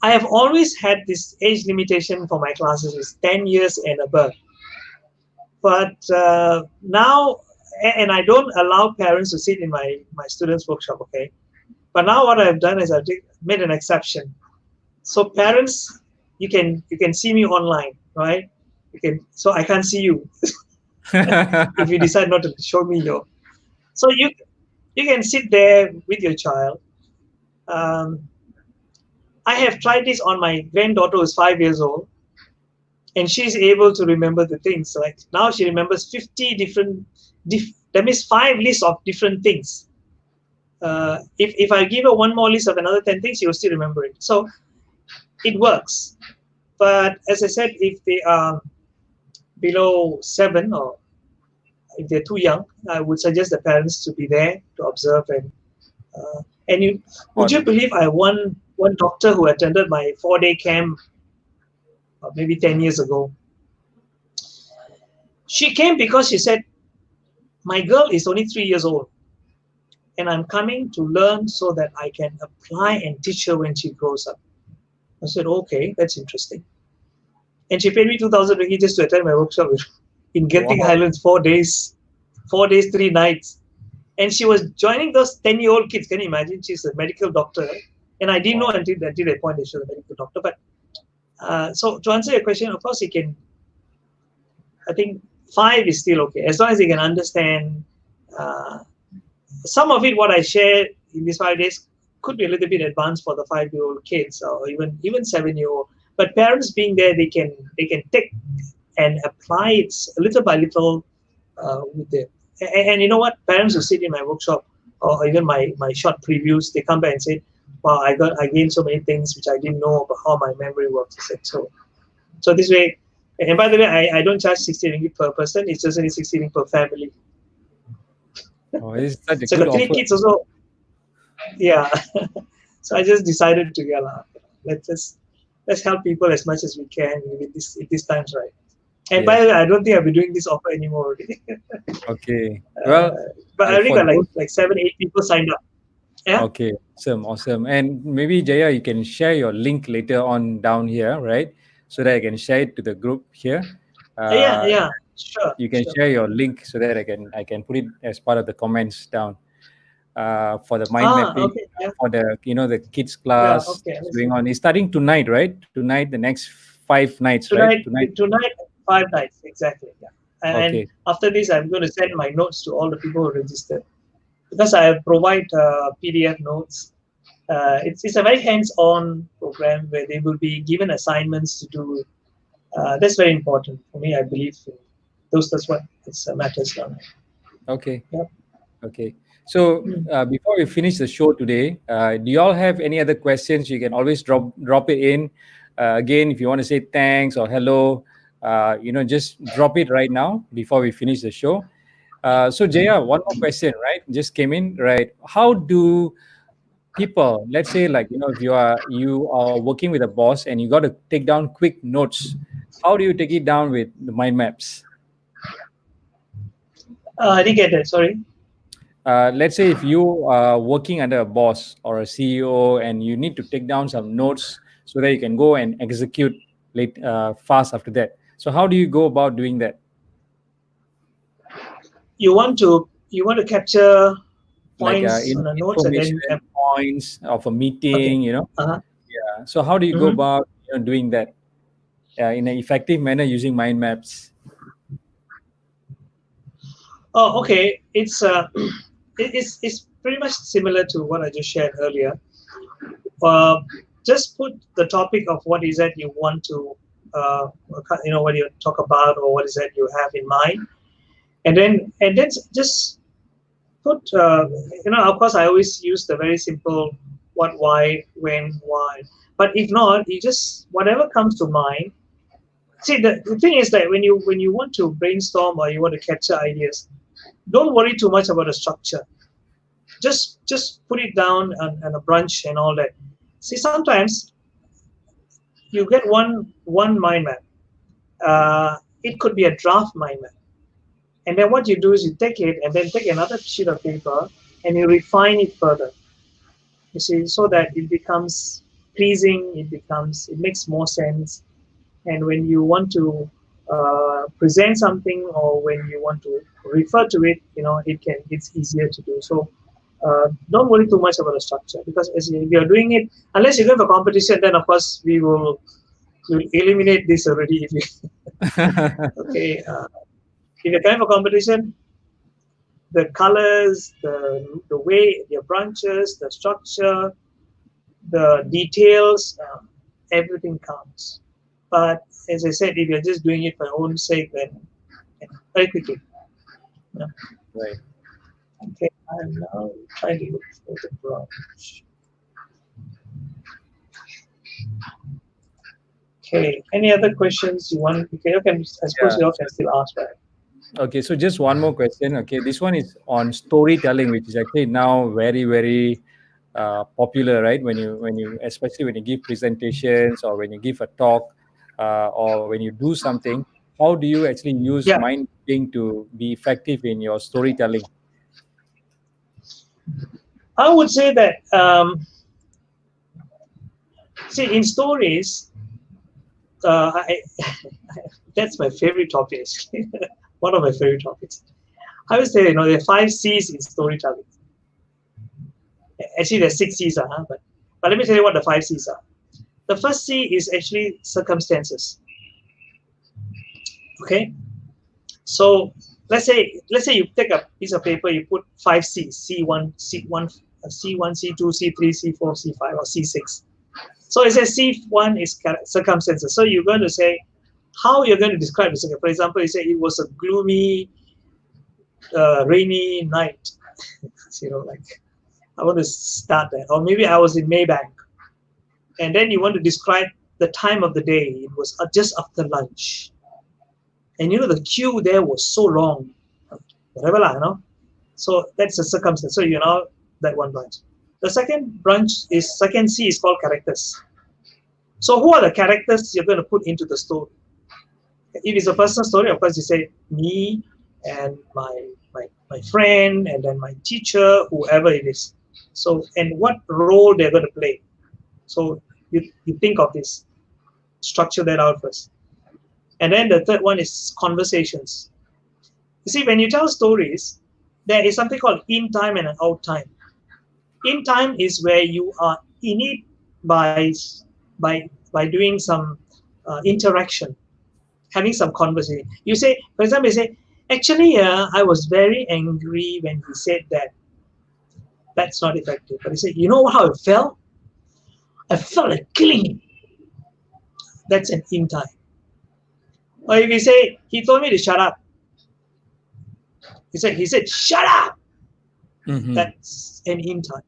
I have always had this age limitation for my classes is 10 years and above. But now, and I don't allow parents to sit in my students' workshop, okay? But now what I've done is I've made an exception. So parents, you can see me online, right? So I can't see you if you decide not to show me your. So you can sit there with your child. Um, I have tried this on my granddaughter who's 5 years old, and she's able to remember the things. Like now she remembers 50 different. That means 5 lists of different things. If I give her one more list of another 10 things, she will still remember it. So it works. But as I said, if they are below 7 or if they're too young, I would suggest the parents to be there to observe. And would you On believe I one doctor who attended my 4-day camp maybe 10 years ago. She came because she said, my girl is only 3 years old and I'm coming to learn so that I can apply and teach her when she grows up. I said, okay, that's interesting. And she paid me 2,000 ringgit just to attend my workshop in Genting wow, Highlands, 4 days, 4 days, 3 nights. And she was joining those 10-year-old kids. Can you imagine? She's a medical doctor. And I didn't know wow, until that point that she was a medical doctor. But so to answer your question, of course, he can, I think 5 is still okay. As long as he can understand uh, some of it, what I share in these 5 days could be a little bit advanced for the 5-year-old kids or even 7-year-old. But parents being there, they can take and apply it little by little with them. And you know what? Parents who sit in my workshop or even my short previews, they come back and say, "Wow, I gained so many things which I didn't know about how my memory works." I said, so this way. And by the way, I don't charge 60 ringgit per person. It's just only 60 ringgit per family. oh, it's such a So good the 3 offer. kids also, yeah. So I just decided to let's help people as much as we can in these times, right? And by Yes. the way, I don't think I'll be doing this offer anymore already. Okay. uh, Well, but I already for got those. like 7, 8 people signed up. Yeah. Okay, awesome, awesome. And maybe Jaya, you can share your link later on down here, right? So that I can share it to the group here. Yeah. Uh, Yeah. Sure. you can Sure. share your link so that I can put it as part of the comments down. For the mind mapping, Okay. Yeah. for the the kids Yeah. class Okay. is Let's going see. on. It's starting tonight, right? Tonight, the next 5 nights, right? Tonight. Tonight. Tonight. 5 nights exactly. Yeah. And Okay. after this, I'm going to send my notes to all the people who registered because I provide PDF notes. It's a very hands-on program where they will be given assignments to do. That's very important for me. I believe that's what matters now. Okay. Yep. Okay. So Mm. before we finish the show today, do you all have any other questions? You can always drop it in. Again, if you want to say thanks or hello, just drop it right now before we finish the show. So Jaya, one more question, right? Just came in, right? How do people, let's say, like if you are working with a boss and you got to take down quick notes, how do you take it down with the mind maps? I didn't get that. Sorry. Let's say if you are working under a boss or a CEO and you need to take down some notes so that you can go and execute fast after that. So how do you go about doing that? You want to capture Like points on the notes and then information points of a okay. meeting. Uh-huh. Yeah. So how do you go Mm-hmm. about doing that in an effective manner using mind maps? Oh, okay. It's pretty much similar to what I just shared earlier. Uh, just put the topic of what is that you want to, what you talk about or what is that you have in mind, and then just put, of course, I always use the very simple what, why, when, why. But if not, you just whatever comes to mind. See, the thing is that when you want to brainstorm or you want to capture ideas, don't worry too much about the structure. Just put it down on a branch and all that. See, sometimes you get one mind map. It could be a draft mind map, and then what you do is you take it and then take another sheet of paper and you refine it further. You see, so that it becomes pleasing. It makes more sense. And when you want to present something or when you want to refer to it, it's easier to do. So don't worry too much about the structure because as you're doing it, unless you have a competition, then of course we'll eliminate this already. If you okay, if you're going for competition, the colors, the way your branches, the structure, the details, everything counts. But as I said, if you're just doing it for your own sake, then very quickly. Yeah. Right. Okay, I'm now trying to look for the branch. Okay, any other questions you want? Okay, I suppose Yeah. you all So can still ask, right? Okay, so just one more question. Okay, this one is on storytelling, which is actually now very, very popular, right? When you, especially when you give presentations or when you give a talk, or when you do something, how do you actually use Yeah, mind mapping to be effective in your storytelling? I would say that see in stories, that's my favorite topic. Actually. One of my favorite topics. I would say there are 5 C's in storytelling. Actually, there's 6 C's, but let me tell you what the 5 C's are. The first C is actually circumstances. Okay, so let's say you take a piece of paper, you put 5 C's, C1, C2, C3, C4, C5, or C6. So it says C1 is circumstances. So you're going to say how you're going to describe it. For example, you say it was a gloomy, rainy night. Like I want to start that, or maybe I was in Maybank, and then you want to describe the time of the day. It was just after lunch, and the queue there was so long, whatever So that's a circumstance. So that one branch. The second C is called characters. So who are the characters you're going to put into the story? If it's a personal story, of course you say me and my friend, and then my teacher, whoever it is. So, and what role they're going to play. So you think of this, structure that out first. And then the third one is conversations. You see, when you tell stories, there is something called in time and an out time. In time is where you are in it by doing some interaction, having some conversation. You say, for example, you say, actually, I was very angry when he said that. That's not effective. But you say, you know how I felt? I felt like killing him. That's an in time. Or if you say, he told me to shut up. He said, shut up. Mm-hmm. That's an in time.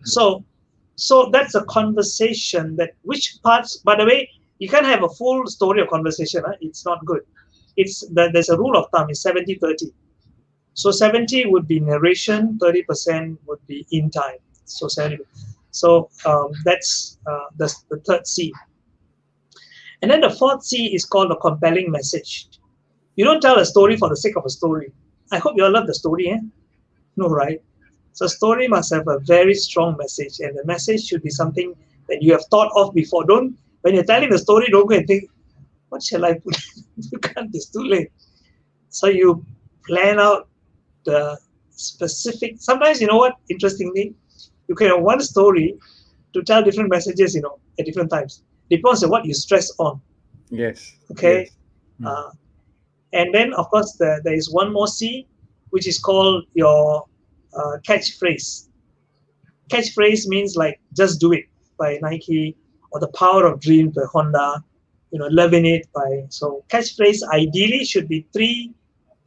So that's a conversation that which parts, by the way, you can't have a full story of conversation. It's not good. There's a rule of thumb, it's 70-30. So 70 would be narration, 30% would be in time. So 70. So that's the third C. And then the fourth C is called a compelling message. You don't tell a story for the sake of a story. I hope you all love the story, eh? No, right? So story must have a very strong message, and the message should be something that you have thought of before. Don't, when you're telling the story, don't go and think, what shall I put? You can't, it's too late. So you plan out the specific. Sometimes, you know what? Interestingly, you can have one story to tell different messages, at different times. Depends on what you stress on. Yes. Okay. Yes. And then, of course, there is one more C, which is called your catchphrase. Catchphrase means like "Just Do It" by Nike, or "The Power of Dream" by Honda. "Loving It" by. So catchphrase ideally should be 3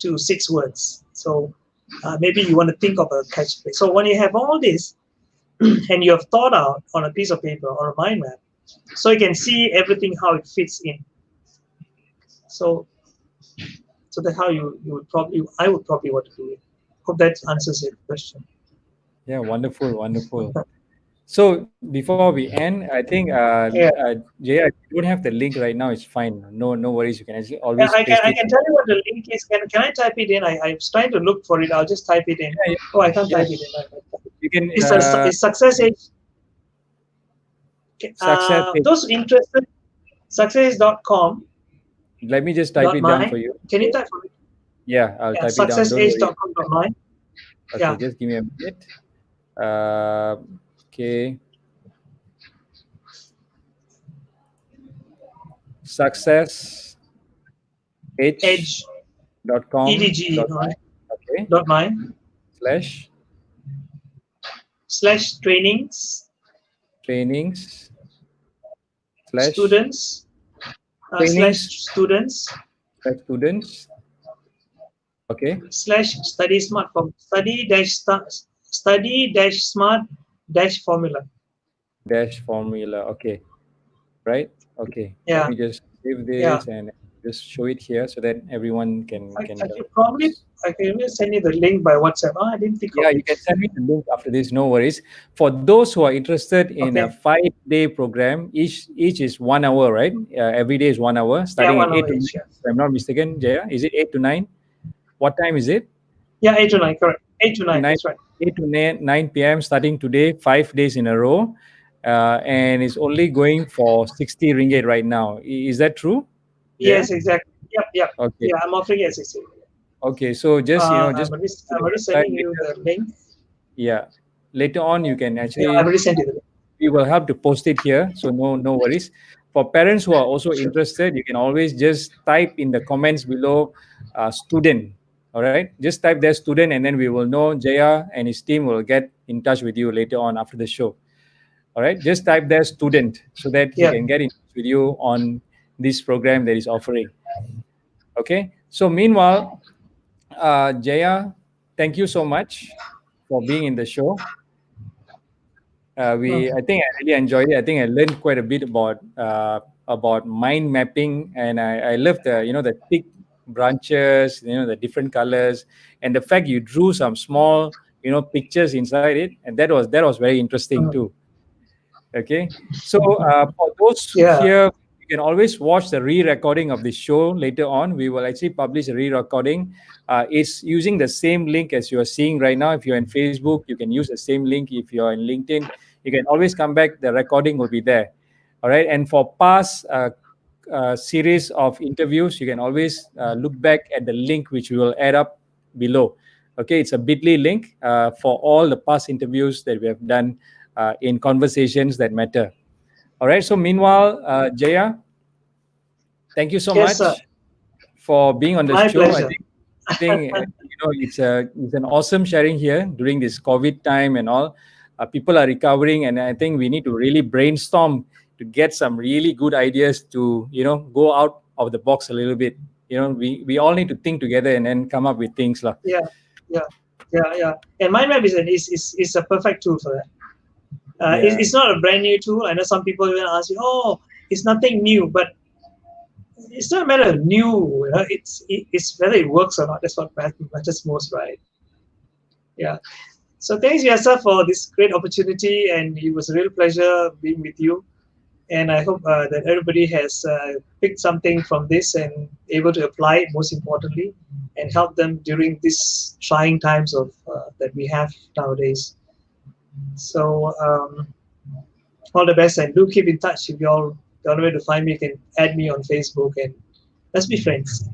to 6 words. So maybe you want to think of a catchphrase. So when you have all this, and you have thought out on a piece of paper or a mind map, so you can see everything how it fits in. So that's how I would probably want to do it. Hope that answers your question. Yeah, wonderful, wonderful. So before we end, I think Yeah. Jaya, if you don't have the link right now, it's fine. No, no worries. You can actually Yeah, always I can paste I it. can tell you what the link is. Can I type it in? I was trying to look for it. I'll just type it in. Yeah, Oh, I can't yeah, type it in. you can It's success age. success. Those interested, success.com Let me just type dot it down for my. you. Can you Okay. type for me? Yeah, I'll Yeah, type it down. Don't worry. successage.com dot my. Okay, Yeah. just give me a minute. Uh, okay. Success Edge edge.com edg dot my. Okay. dot my Slash slash trainings slash students slash trainings students slash students. Okay. slash study smart form study dash smart dash formula. Dash formula. Okay. Right. Okay. Let Yeah, me just save yeah. this and just show it here so that everyone I, can I can probably I can even send you the link by WhatsApp. Oh, I didn't think of Yeah, you it. can send me the link after this. No worries. For those who are interested in a Okay. 5-day program, each is 1 hour, right? Every day is 1 hour, Yeah, starting at 1 hour eight to each. nine. Yeah. If I'm not mistaken, Jaya, is it 8 to 9? What time is it? Yeah, 8 to 9. Correct. 8 to 9. 9, That's right. 8 to 9 p.m. starting today, 5 days in a row, and it's only going for 60 ringgit right now. Is that true, Jaya? Yes, exactly. Yep. Yep. Okay. Yeah, I'm offering it at 60. Okay. So just I'm just already, to I'm the already website sending you later. the link. Yeah. Later on, you can Yeah, I've actually already sent you the link. we will have to post it here, so no worries. For parents who are also Sure. interested, you can always just type in the comments below student. All right, just type there student, and then we will know Jaya and his team will get in touch with you later on after the show. All right, just type there student so that he Yeah. can get in touch with you on this program that he's offering. Okay, so meanwhile, Jaya, thank you so much for being in the show. Okay. I think I really enjoyed it. I think I learned quite a bit about mind mapping, and I love the the thick branches, the different colors, and the fact you drew some small pictures inside it, and that was very interesting Mhm. too. Okay, so for those Yeah. here, you can always watch the re-recording of the show later on. We will actually publish a re-recording. It's using the same link as you are seeing right now. If you're in Facebook, you can use the same link. If you're in LinkedIn, you can always come back. The recording will be there. All right, and for past series of interviews, you can always look back at the link which we will add up below. Okay, it's a bit.ly link for all the past interviews that we have done in conversations that matter. All right. So meanwhile, Jaya, thank you so Yes, sir. much for being on the My show. I pleasure. think it's an awesome sharing here during this COVID time and all. People are recovering, and I think we need to really brainstorm to get some really good ideas to go out of the box a little bit. We all need to think together and then come up with things lah. Yeah. Yeah. Yeah. Yeah. And Mind Map is a perfect tool for that. Yeah. It's not a brand new tool. I know some people even ask you, oh, it's nothing new, but it's not a matter of new. It's whether it works or not. That's what matters most, right? Yeah. So thanks, Yasa, for this great opportunity, and it was a real pleasure being with you. And I hope that everybody has picked something from this and able to apply it, most importantly, and help them during these trying times of that we have nowadays. So all the best, and do keep in touch. If you all don't know where to find me, you can add me on Facebook, and let's be friends.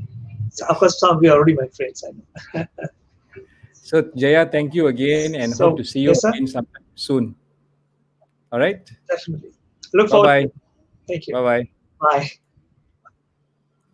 So of course, some of you are already my friends, I know. So Jaya, thank you again, and hope to So see you yes, sir, again sometime soon. All right. definitely. Look Bye forward to bye. it. Thank you. Bye bye. Bye.